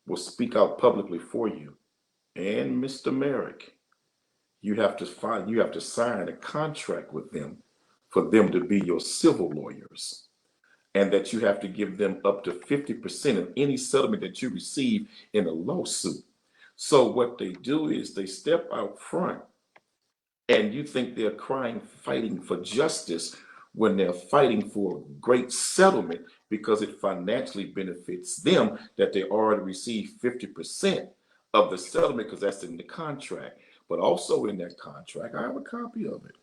will speak out publicly for you and Mr. Merrick, you have to sign a contract with them for them to be your civil lawyers, and that you have to give them up to 50% of any settlement that you receive in a lawsuit. So what they do is they step out front, and you think they're fighting for justice when they're fighting for a great settlement because it financially benefits them that they already receive 50% of the settlement because that's in the contract. But also in that contract, I have a copy of it.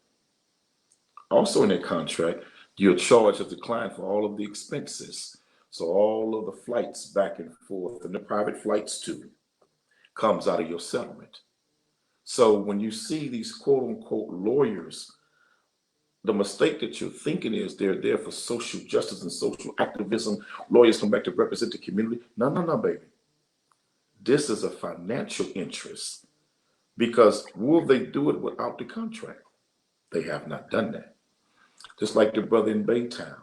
Also in that contract, you're charged as the client for all of the expenses. So all of the flights back and forth, and the private flights too, comes out of your settlement. So when you see these quote unquote lawyers the mistake that you're thinking is they're there for social justice and social activism. Lawyers come back to represent the community. No, no, no, baby. This is a financial interest, because will they do it without the contract? They have not done that. Just like the brother in Baytown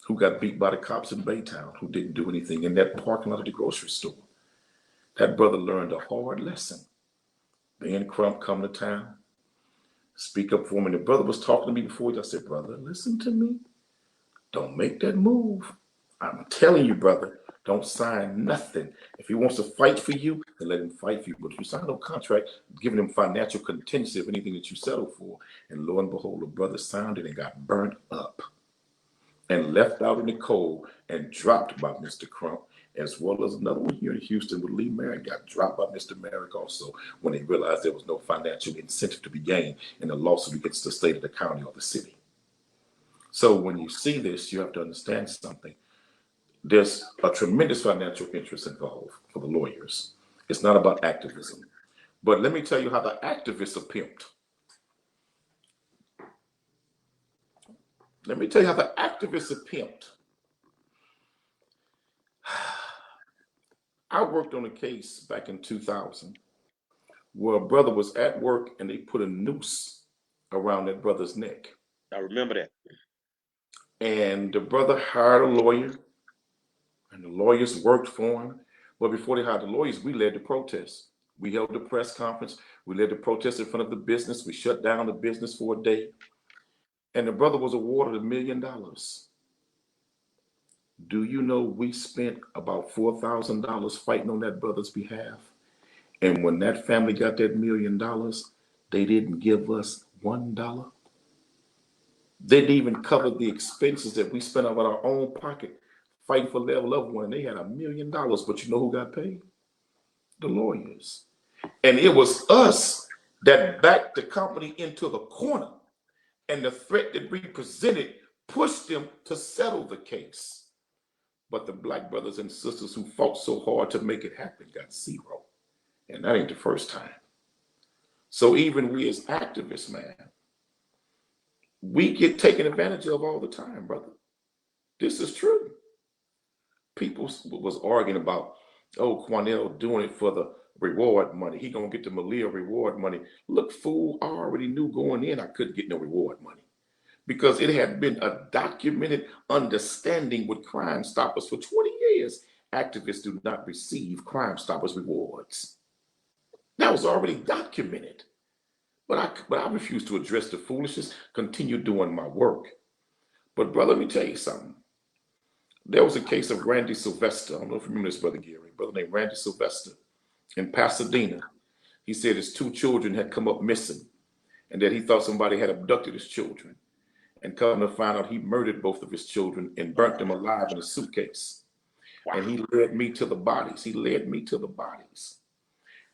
who got beat by the cops in Baytown, who didn't do anything in that parking lot of the grocery store. That brother learned a hard lesson. Ben Crump come to town, speak up for him. And the brother was talking to me before. I said, brother, listen to me. Don't make that move. I'm telling you, brother, don't sign nothing. If he wants to fight for you, then let him fight for you. But if you sign no contract, giving him financial contingency of anything that you settle for. And lo and behold, the brother signed it and got burnt up and left out in the cold and dropped by Mr. Crump, as well as another one here in Houston with Lee Merrick got dropped by Mr. Merrick also, when they realized there was no financial incentive to be gained in a lawsuit against the state of the county or the city. So when you see this, you have to understand something. There's a tremendous financial interest involved for the lawyers. It's not about activism. But let me tell you how the activists are pimped. Let me tell you how the activists are pimped. I worked on a case back in 2000 where a brother was at work and they put a noose around that brother's neck. I remember that. And the brother hired a lawyer, and the lawyers worked for him. But before they hired the lawyers, we led the protest. We held the press conference. We led the protest in front of the business. We shut down the business for a day. And the brother was awarded $1 million. Do you know we spent about $4,000 fighting on that brother's behalf? And when that family got that $1 million, they didn't give us $1. They didn't even cover the expenses that we spent out of our own pocket fighting for their loved one. They had $1 million, but you know who got paid? The lawyers. And it was us that backed the company into the corner. And the threat that we presented pushed them to settle the case. But the black brothers and sisters who fought so hard to make it happen got zero. And that ain't the first time. So even we as activists, man, we get taken advantage of all the time, brother. This is true. People was arguing about, oh, Quanell doing it for the reward money. He gonna get the Maleah reward money. Look, fool, I already knew going in I couldn't get no reward money, because it had been a documented understanding with Crime Stoppers for 20 years. Activists do not receive Crime Stoppers rewards. That was already documented. But I refuse to address the foolishness, continue doing my work. But brother, let me tell you something. There was a case of Randy Sylvester. I don't know if you remember this, Brother Gary. Brother named Randy Sylvester in Pasadena. He said his 2 children had come up missing and that he thought somebody had abducted his children. And come to find out, he murdered both of his children and burnt them alive in a suitcase. Wow. And he led me to the bodies. He led me to the bodies.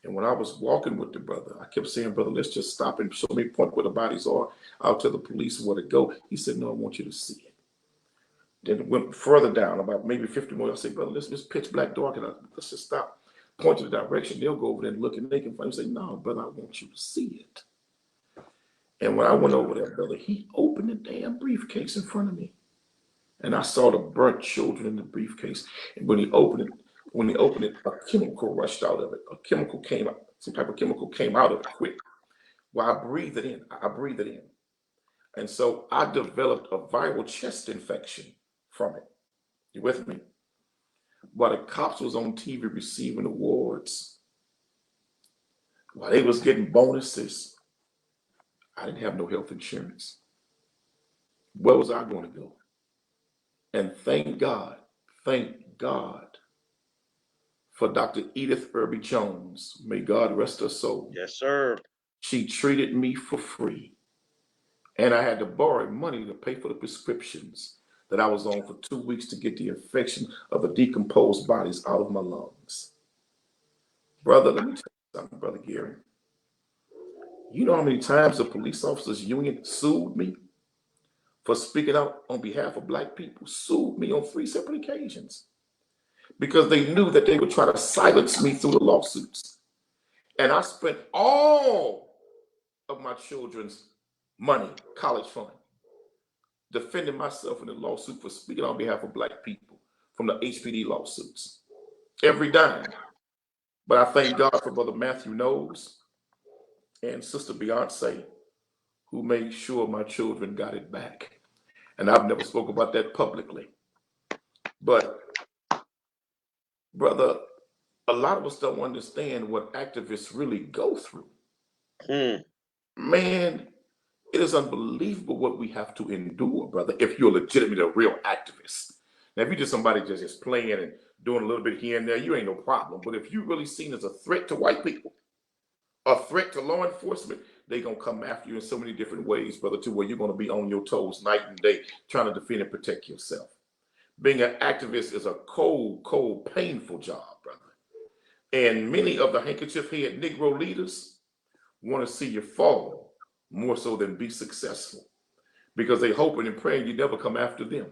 And when I was walking with the brother, I kept saying, brother, let's just stop and show me point where the bodies are. I'll tell the police where to go. He said, no, I want you to see it. Then it went further down, about maybe 50 more. I said, brother, let's just pitch black dark and let's just stop, point to the direction. They'll go over there and look, and they can find. Say, no, brother, I want you to see it. And when I went over there, brother, he opened the damn briefcase in front of me. And I saw the burnt children in the briefcase. And when he opened it, a chemical rushed out of it. A chemical came out, some type of chemical came out of it quick. Well, I breathed it in. And so I developed a viral chest infection from it. You with me? While the cops was on TV receiving awards, while they was getting bonuses, I didn't have no health insurance. Where was I going to go? And thank God for Dr. Edith Irby Jones. May God rest her soul. Yes, sir. She treated me for free. And I had to borrow money to pay for the prescriptions that I was on for 2 weeks to get the infection of the decomposed bodies out of my lungs. Brother, let me tell you something, Brother Gary. You know how many times the police officers union sued me for speaking out on behalf of black people? Sued me on 3 separate occasions because they knew that they would try to silence me through the lawsuits. And I spent all of my children's money, college fund, defending myself in a lawsuit for speaking on behalf of Black people from the HPD lawsuits. Every dime. But I thank God for Brother Matthew Knowles and Sister Beyonce, who made sure my children got it back. And I've never spoke about that publicly. But, brother, a lot of us don't understand what activists really go through. Man, it is unbelievable what we have to endure, brother, if you're legitimately a real activist. Now, if you're just somebody just playing and doing a little bit here and there, you ain't no problem. But if you're really seen as a threat to white people, a threat to law enforcement, they're going to come after you in so many different ways, brother, to where you're going to be on your toes night and day trying to defend and protect yourself. Being an activist is a cold, cold, painful job, brother. And many of the handkerchief head Negro leaders want to see you fall more so than be successful, because they hoping and praying you never come after them,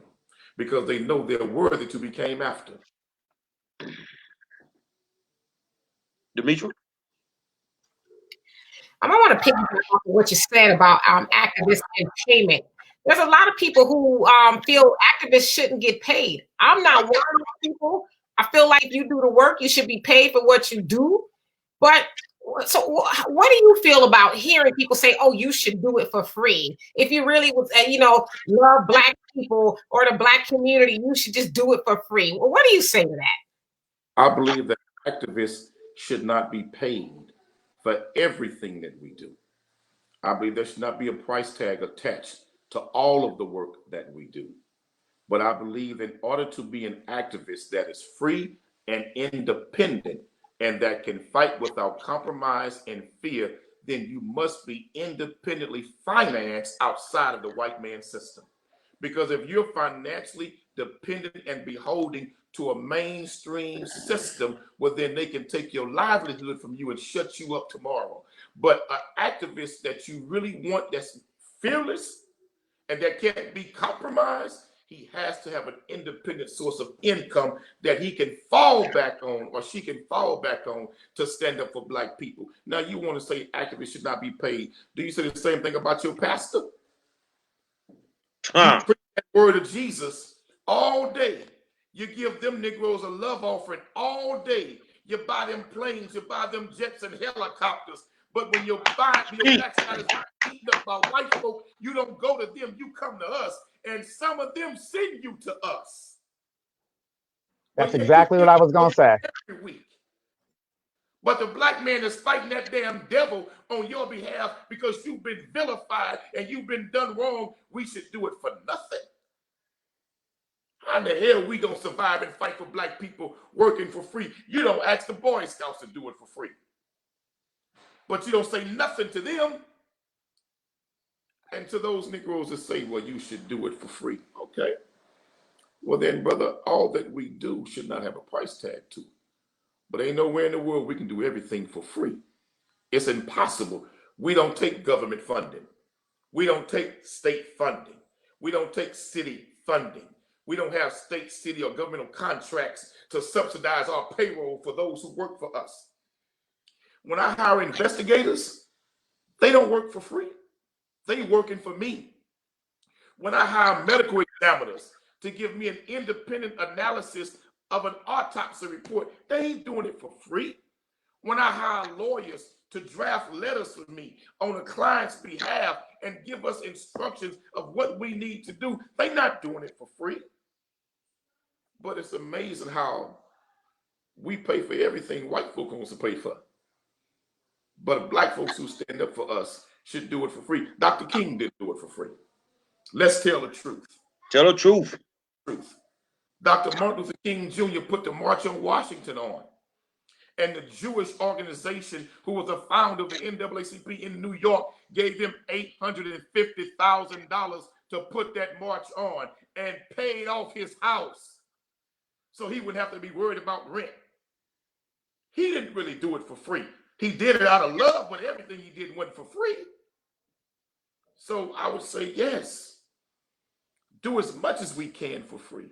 because they know they're worthy to be came after. Demetra? I want to piggyback off of what you said about activists and payment. There's a lot of people who feel activists shouldn't get paid. I'm not one of those people. I feel like if you do the work, you should be paid for what you do. But so what do you feel about hearing people say, oh, you should do it for free? If you really would, love Black people or the Black community, you should just do it for free. Well, what do you say to that? I believe that activists should not be paid for everything that we do. I believe there should not be a price tag attached to all of the work that we do. But I believe in order to be an activist that is free and independent and that can fight without compromise and fear, then you must be independently financed outside of the white man's system. Because if you're financially dependent and beholden to a mainstream system, well, then they can take your livelihood from you and shut you up tomorrow. But an activist that you really want, that's fearless and that can't be compromised, he has to have an independent source of income that he can fall back on, or she can fall back on, to stand up for Black people. Now, you want to say activists should not be paid. Do you say the same thing about your pastor? You preach that word of Jesus all day. You give them Negroes a love offering all day. You buy them planes, you buy them jets and helicopters. But when your backside is eaten up by white folk, you don't go to them, you come to us. And some of them send you to us. That's exactly what I was going to say. Every week. But the Black man is fighting that damn devil on your behalf because you've been vilified and you've been done wrong. We should do it for nothing. How in the hell we gonna survive and fight for Black people working for free? You don't ask the Boy Scouts to do it for free. But you don't say nothing to them. And to those Negroes that say, well, you should do it for free. Okay. Well then, brother, all that we do should not have a price tag to it. But ain't nowhere in the world we can do everything for free. It's impossible. We don't take government funding. We don't take state funding. We don't take city funding. We don't have state, city, or governmental contracts to subsidize our payroll for those who work for us. When I hire investigators, they don't work for free. They working for me. When I hire medical examiners to give me an independent analysis of an autopsy report, they ain't doing it for free. When I hire lawyers to draft letters for me on a client's behalf and give us instructions of what we need to do, they're not doing it for free. But it's amazing how we pay for everything white folk wants to pay for. But Black folks who stand up for us should do it for free. Dr. King didn't do it for free. Let's tell the truth. Tell the truth. Dr. Martin Luther King Jr. put the March on Washington on. And the Jewish organization, who was a founder of the NAACP in New York, gave him $850,000 to put that march on and paid off his house so he wouldn't have to be worried about rent. He didn't really do it for free. He did it out of love, but everything he did wasn't for free. So I would say, yes, do as much as we can for free.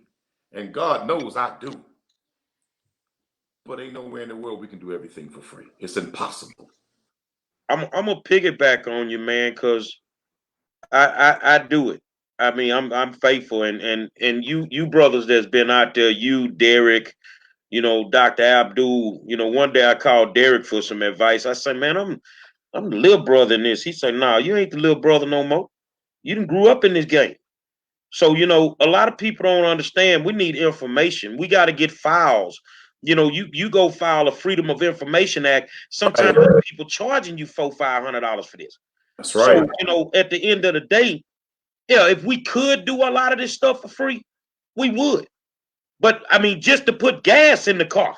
And God knows I do. But ain't nowhere in the world we can do everything for free. It's impossible. I'm gonna piggyback on you, man, because I do it. I mean, I'm faithful, and you brothers that's been out there, you Derek, you know, Dr. Abdul, you know, one day I called Derek for some advice. I said, man, I'm the little brother in this. He said, nah, you ain't the little brother no more. You done grew up in this game. So, you know, a lot of people don't understand. We need information. We got to get files. You know, you go file a Freedom of Information Act. Sometimes people charging you $400-500 for this. That's So, right. you know, at the end of the day, yeah, if we could do a lot of this stuff for free, we would. But I mean, just to put gas in the car,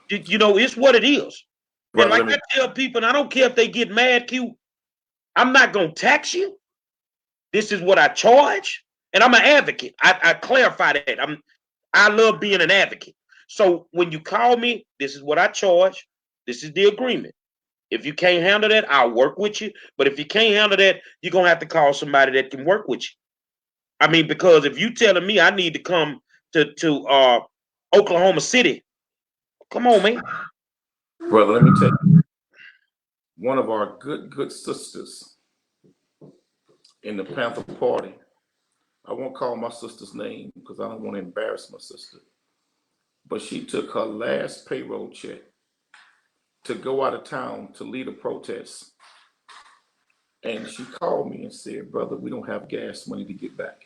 you know, it's what it is. And Brother, like let me, I tell people, and I don't care if they get mad, Q, I'm not gonna tax you. This is what I charge, and I'm an advocate. I clarify that. I love being an advocate. So when you call me, this is what I charge. This is the agreement. If you can't handle that, I'll work with you. But if you can't handle that, you're gonna have to call somebody that can work with you. I mean, because if you telling me I need to come to Oklahoma City, come on, man. brother, let me tell you, one of our good sisters in the Panther Party, I won't call my sister's name because I don't want to embarrass my sister, but she took her last payroll check to go out of town to lead a protest. And she called me and said, brother, we don't have gas money to get back.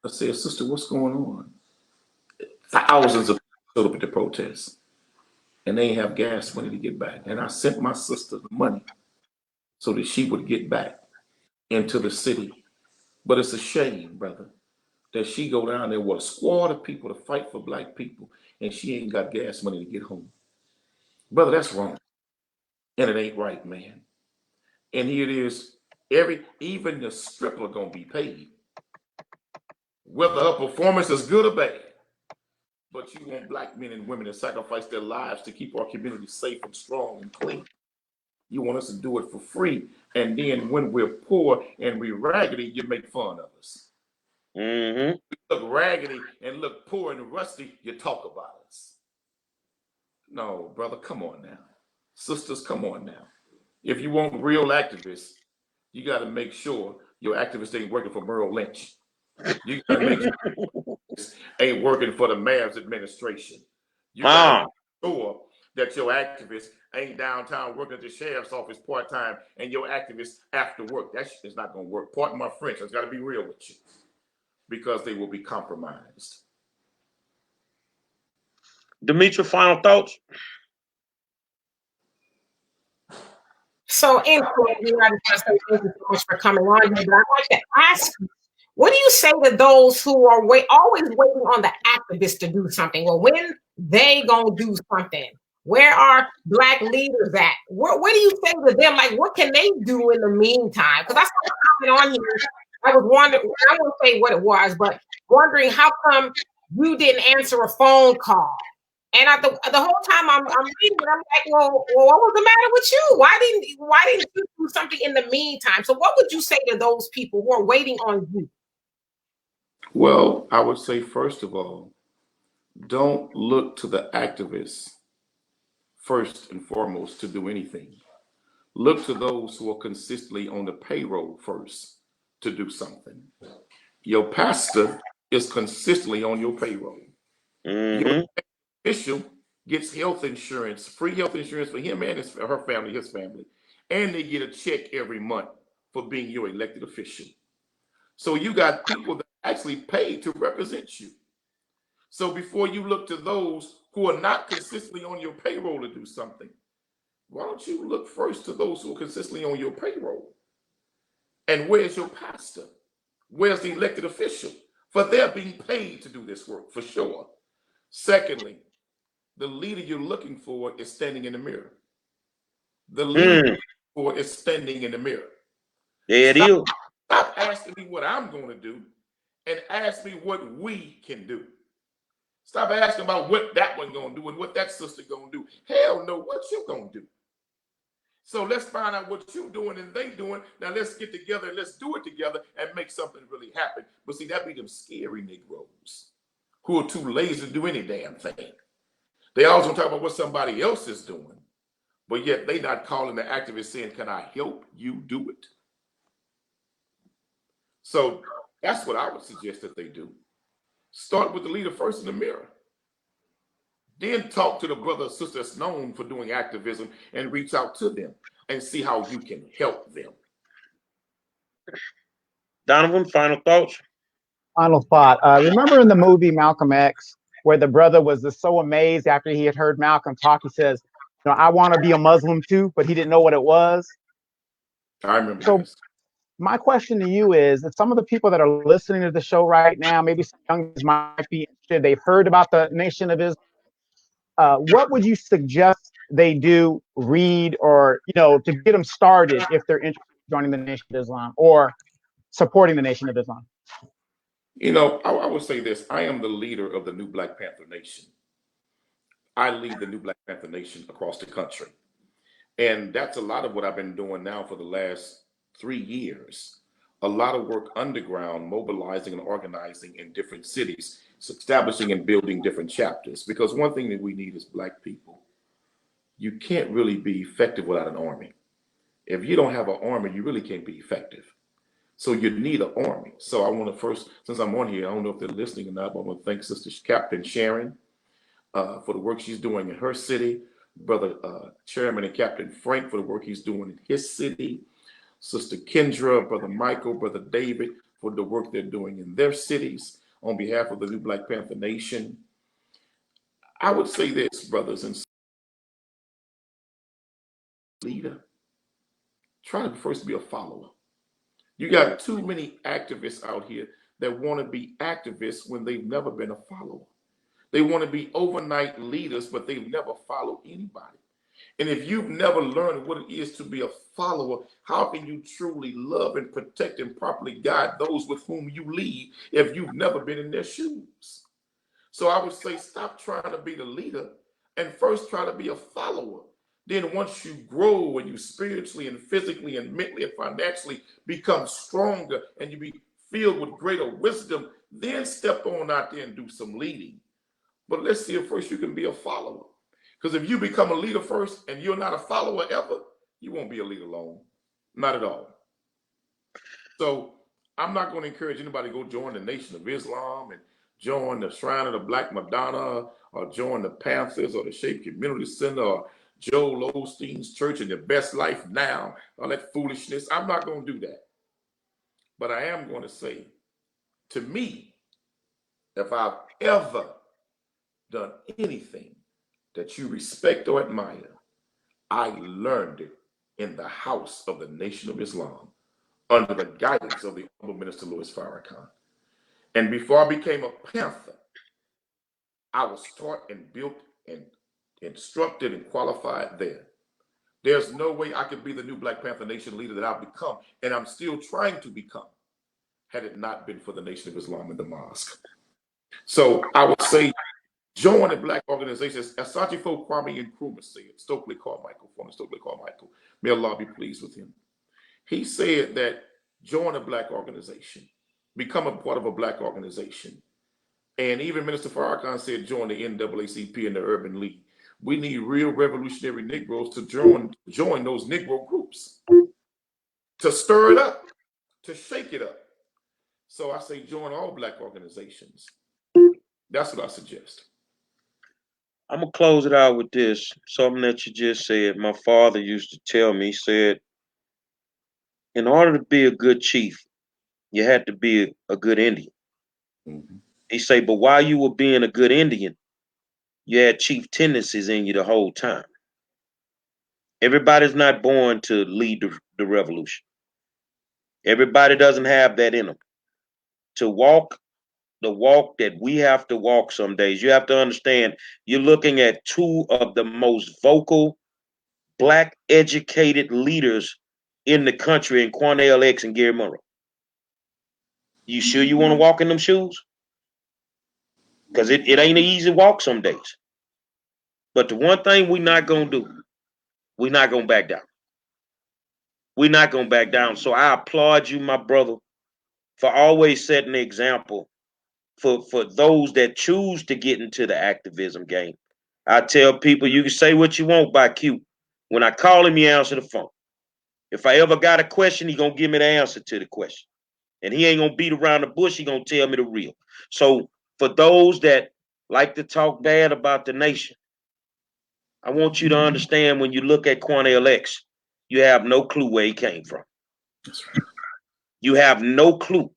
I said, sister, what's going on? Thousands of people showed up at the protest and they have gas money to get back. And I sent my sister the money so that she would get back into the city. But it's a shame, brother, that she go down there with a squad of people to fight for black people and she ain't got gas money to get home. Brother, that's wrong. And it ain't right, man. And here it is, even the stripper gonna be paid, whether her performance is good or bad. But you want black men and women to sacrifice their lives to keep our community safe and strong and clean. You want us to do it for free. And then when we're poor and we're raggedy, you make fun of us. Mm-hmm. We look raggedy and look poor and rusty, you talk about us. No, brother, come on now. Sisters, come on now. If you want real activists, you got to make sure your activists ain't working for Merrill Lynch. You got to make sure ain't working for the mayor's administration. You got to make sure that your activists ain't downtown working at the sheriff's office part-time and your activists after work. That shit is not going to work. Pardon my French. I've got to be real with you because they will be compromised. Demetra, final thoughts? So, in short, I just want to say thank you so much for coming on here. But I'd like to ask you, what do you say to those who are always waiting on the activists to do something? Well, when they gonna do something? Where are black leaders at? What do you say to them? Like, what can they do in the meantime? Because I saw a comment on here. I was wondering, I won't say what it was, but wondering how come you didn't answer a phone call? And the whole time I'm reading it, I'm like, well, what was the matter with you? Why didn't you do something in the meantime? So what would you say to those people who are waiting on you? Well, I would say, first of all, don't look to the activists first and foremost to do anything. Look to those who are consistently on the payroll first to do something. Your pastor is consistently on your payroll. Mm-hmm. Your official gets health insurance, free health insurance for him and her family, his family. And they get a check every month for being your elected official. So you got people that actually pay to represent you. So before you look to those who are not consistently on your payroll to do something, why don't you look first to those who are consistently on your payroll? And where's your pastor? Where's the elected official? For they're being paid to do this work, for sure. Secondly, the leader you're looking for is standing in the mirror. The leader you're looking for is standing in the mirror. There it is. Stop asking me what I'm going to do and ask me what we can do. Stop asking about what that one's going to do and what that sister going to do. Hell no, what you going to do? So let's find out what you're doing and they doing. Now let's get together and let's do it together and make something really happen. But see, that be them scary Negroes who are too lazy to do any damn thing. They always want to talk about what somebody else is doing, but yet they not calling the activists saying, can I help you do it? So that's what I would suggest that they do. Start with the leader first in the mirror. Then talk to the brother or sister that's known for doing activism and reach out to them and see how you can help them. Donovan, final thoughts? Final thought. Remember in the movie Malcolm X, where the brother was just so amazed after he had heard Malcolm talk, he says, I want to be a Muslim too, but he didn't know what it was. I remember So this. my question to you is that some of the people that are listening to the show right now, maybe some young guys might be interested, they've heard about the Nation of Islam. What would you suggest they do, read, or, to get them started if they're interested in joining the Nation of Islam or supporting the Nation of Islam? I would say this. I am the leader of the New Black Panther Nation. I lead the New Black Panther Nation across the country. And that's a lot of what I've been doing now for the last 3 years. A lot of work underground, mobilizing and organizing in different cities, establishing and building different chapters. Because one thing that we need is Black people. You can't really be effective without an army. If you don't have an army, you really can't be effective. So you need an army. So I want to first, since I'm on here, I don't know if they're listening or not, but I want to thank Sister Captain Sharon for the work she's doing in her city. Brother Chairman and Captain Frank for the work he's doing in his city. Sister Kendra, Brother Michael, Brother David for the work they're doing in their cities on behalf of the New Black Panther Nation. I would say this, brothers and sisters, leader, try to first be a follower. You got too many activists out here that want to be activists when they've never been a follower. They want to be overnight leaders, but they've never followed anybody. And if you've never learned what it is to be a follower, how can you truly love and protect and properly guide those with whom you lead if you've never been in their shoes? So I would say stop trying to be the leader and first try to be a follower. Then once you grow and you spiritually and physically and mentally and financially become stronger and you be filled with greater wisdom, then step on out there and do some leading. But let's see if first you can be a follower. Because if you become a leader first and you're not a follower ever, you won't be a leader long. Not at all. So I'm not going to encourage anybody to go join the Nation of Islam and join the Shrine of the Black Madonna or join the Panthers or the Shape Community Center or Joel Osteen's church and the Best Life Now, all that foolishness. I'm not going to do that. But I am going to say, to me, if I've ever done anything that you respect or admire, I learned it in the house of the Nation of Islam under the guidance of the Honorable Minister Louis Farrakhan. And before I became a Panther, I was taught and built and instructed and qualified there. There's no way I could be the new Black Panther Nation leader that I've become, and I'm still trying to become, had it not been for the Nation of Islam and the mosque. So I would say, join a Black organization. As Asante Kwame Nkrumah said, Stokely Carmichael, former Stokely Carmichael, may Allah be pleased with him. He said that join a Black organization, become a part of a Black organization. And even Minister Farrakhan said join the NAACP and the Urban League. We need real revolutionary Negroes to join those Negro groups, to stir it up, to shake it up. So I say join all Black organizations. That's what I suggest. I'm going to close it out with this, something that you just said. My father used to tell me, he said, in order to be a good chief, you had to be a good Indian. Mm-hmm. He said, but while you were being a good Indian, you had chief tendencies in you the whole time. Everybody's not born to lead the revolution. Everybody doesn't have that in them. To walk the walk that we have to walk some days, you have to understand you're looking at two of the most vocal Black educated leaders in the country in Quanell X and Gary Monroe. You sure you want to walk in them shoes? Because it ain't an easy walk some days. But the one thing we're not going to do, we're not going to back down. We're not going to back down. So I applaud you, my brother, for always setting the example for those that choose to get into the activism game. I tell people, you can say what you want by Q. When I call him, he answer the phone. If I ever got a question, he going to give me the answer to the question. And he ain't gonna beat around the bush. He gonna tell me the real. So for those that like to talk bad about the nation, I want you to understand when you look at Quanell X, you have no clue where he came from. That's right. You have no clue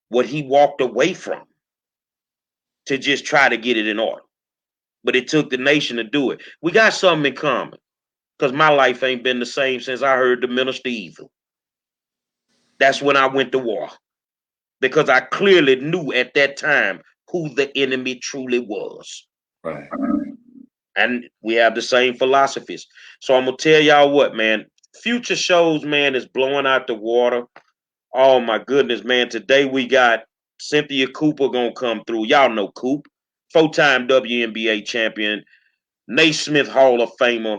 what he walked away from to just try to get it in order. But it took the nation to do it. We got something in common because my life ain't been the same since I heard the minister evil. That's when I went to war because I clearly knew at that time who the enemy truly was. Right. And we have the same philosophies. So I'm going to tell y'all what, man. Future shows, man, is blowing out the water. Oh, my goodness, man. Today we got Cynthia Cooper going to come through. Y'all know Coop, 4-time WNBA champion, Naismith Hall of Famer.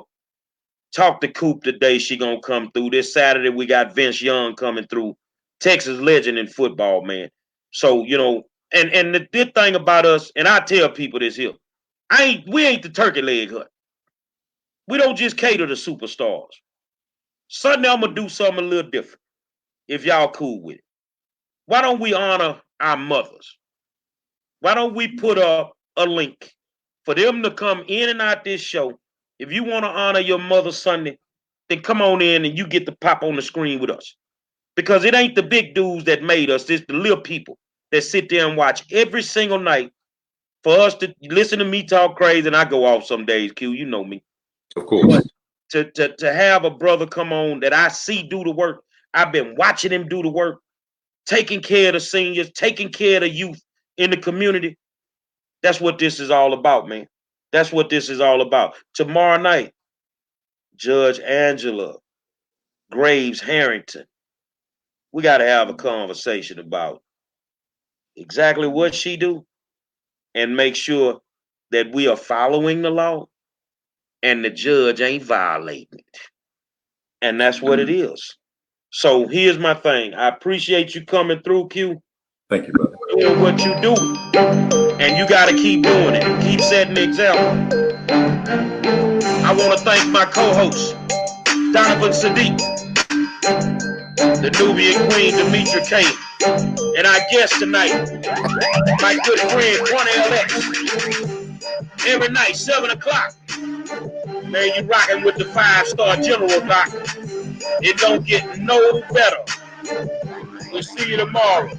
Talk to Coop today. She going to come through. This Saturday we got Vince Young coming through. Texas legend in football, man. So, you know, and the good thing about us, and I tell people this here, we ain't the turkey leg hut. We don't just cater to superstars. Sunday I'm gonna do something a little different. If y'all cool with it. Why don't we honor our mothers? Why don't we put up a link for them to come in and out this show? If you want to honor your mother Sunday, then come on in and you get to pop on the screen with us. Because it ain't the big dudes that made us, it's the little people that sit there and watch every single night for us to listen to me talk crazy. And I go off some days, Q, you know me. Of course. To have a brother come on that I see do the work. I've been watching him do the work, taking care of the seniors, taking care of the youth in the community. That's what this is all about, man. That's what this is all about. Tomorrow night, Judge Angela Graves Harrington. We got to have a conversation about exactly what she do and make sure that we are following the law and the judge ain't violating it. And that's what it is. So here's my thing. I appreciate you coming through, Q. Thank you, brother. Doing what you do. And you got to keep doing it. Keep setting the example. I want to thank my co-host, Donovan Sadiq, the Nubian Queen, Demetra Kaye, and our guest tonight, my good friend, Quanell X. Every night, 7 o'clock. Man, you rocking with the 5-star General Doc. It don't get no better. We'll see you tomorrow.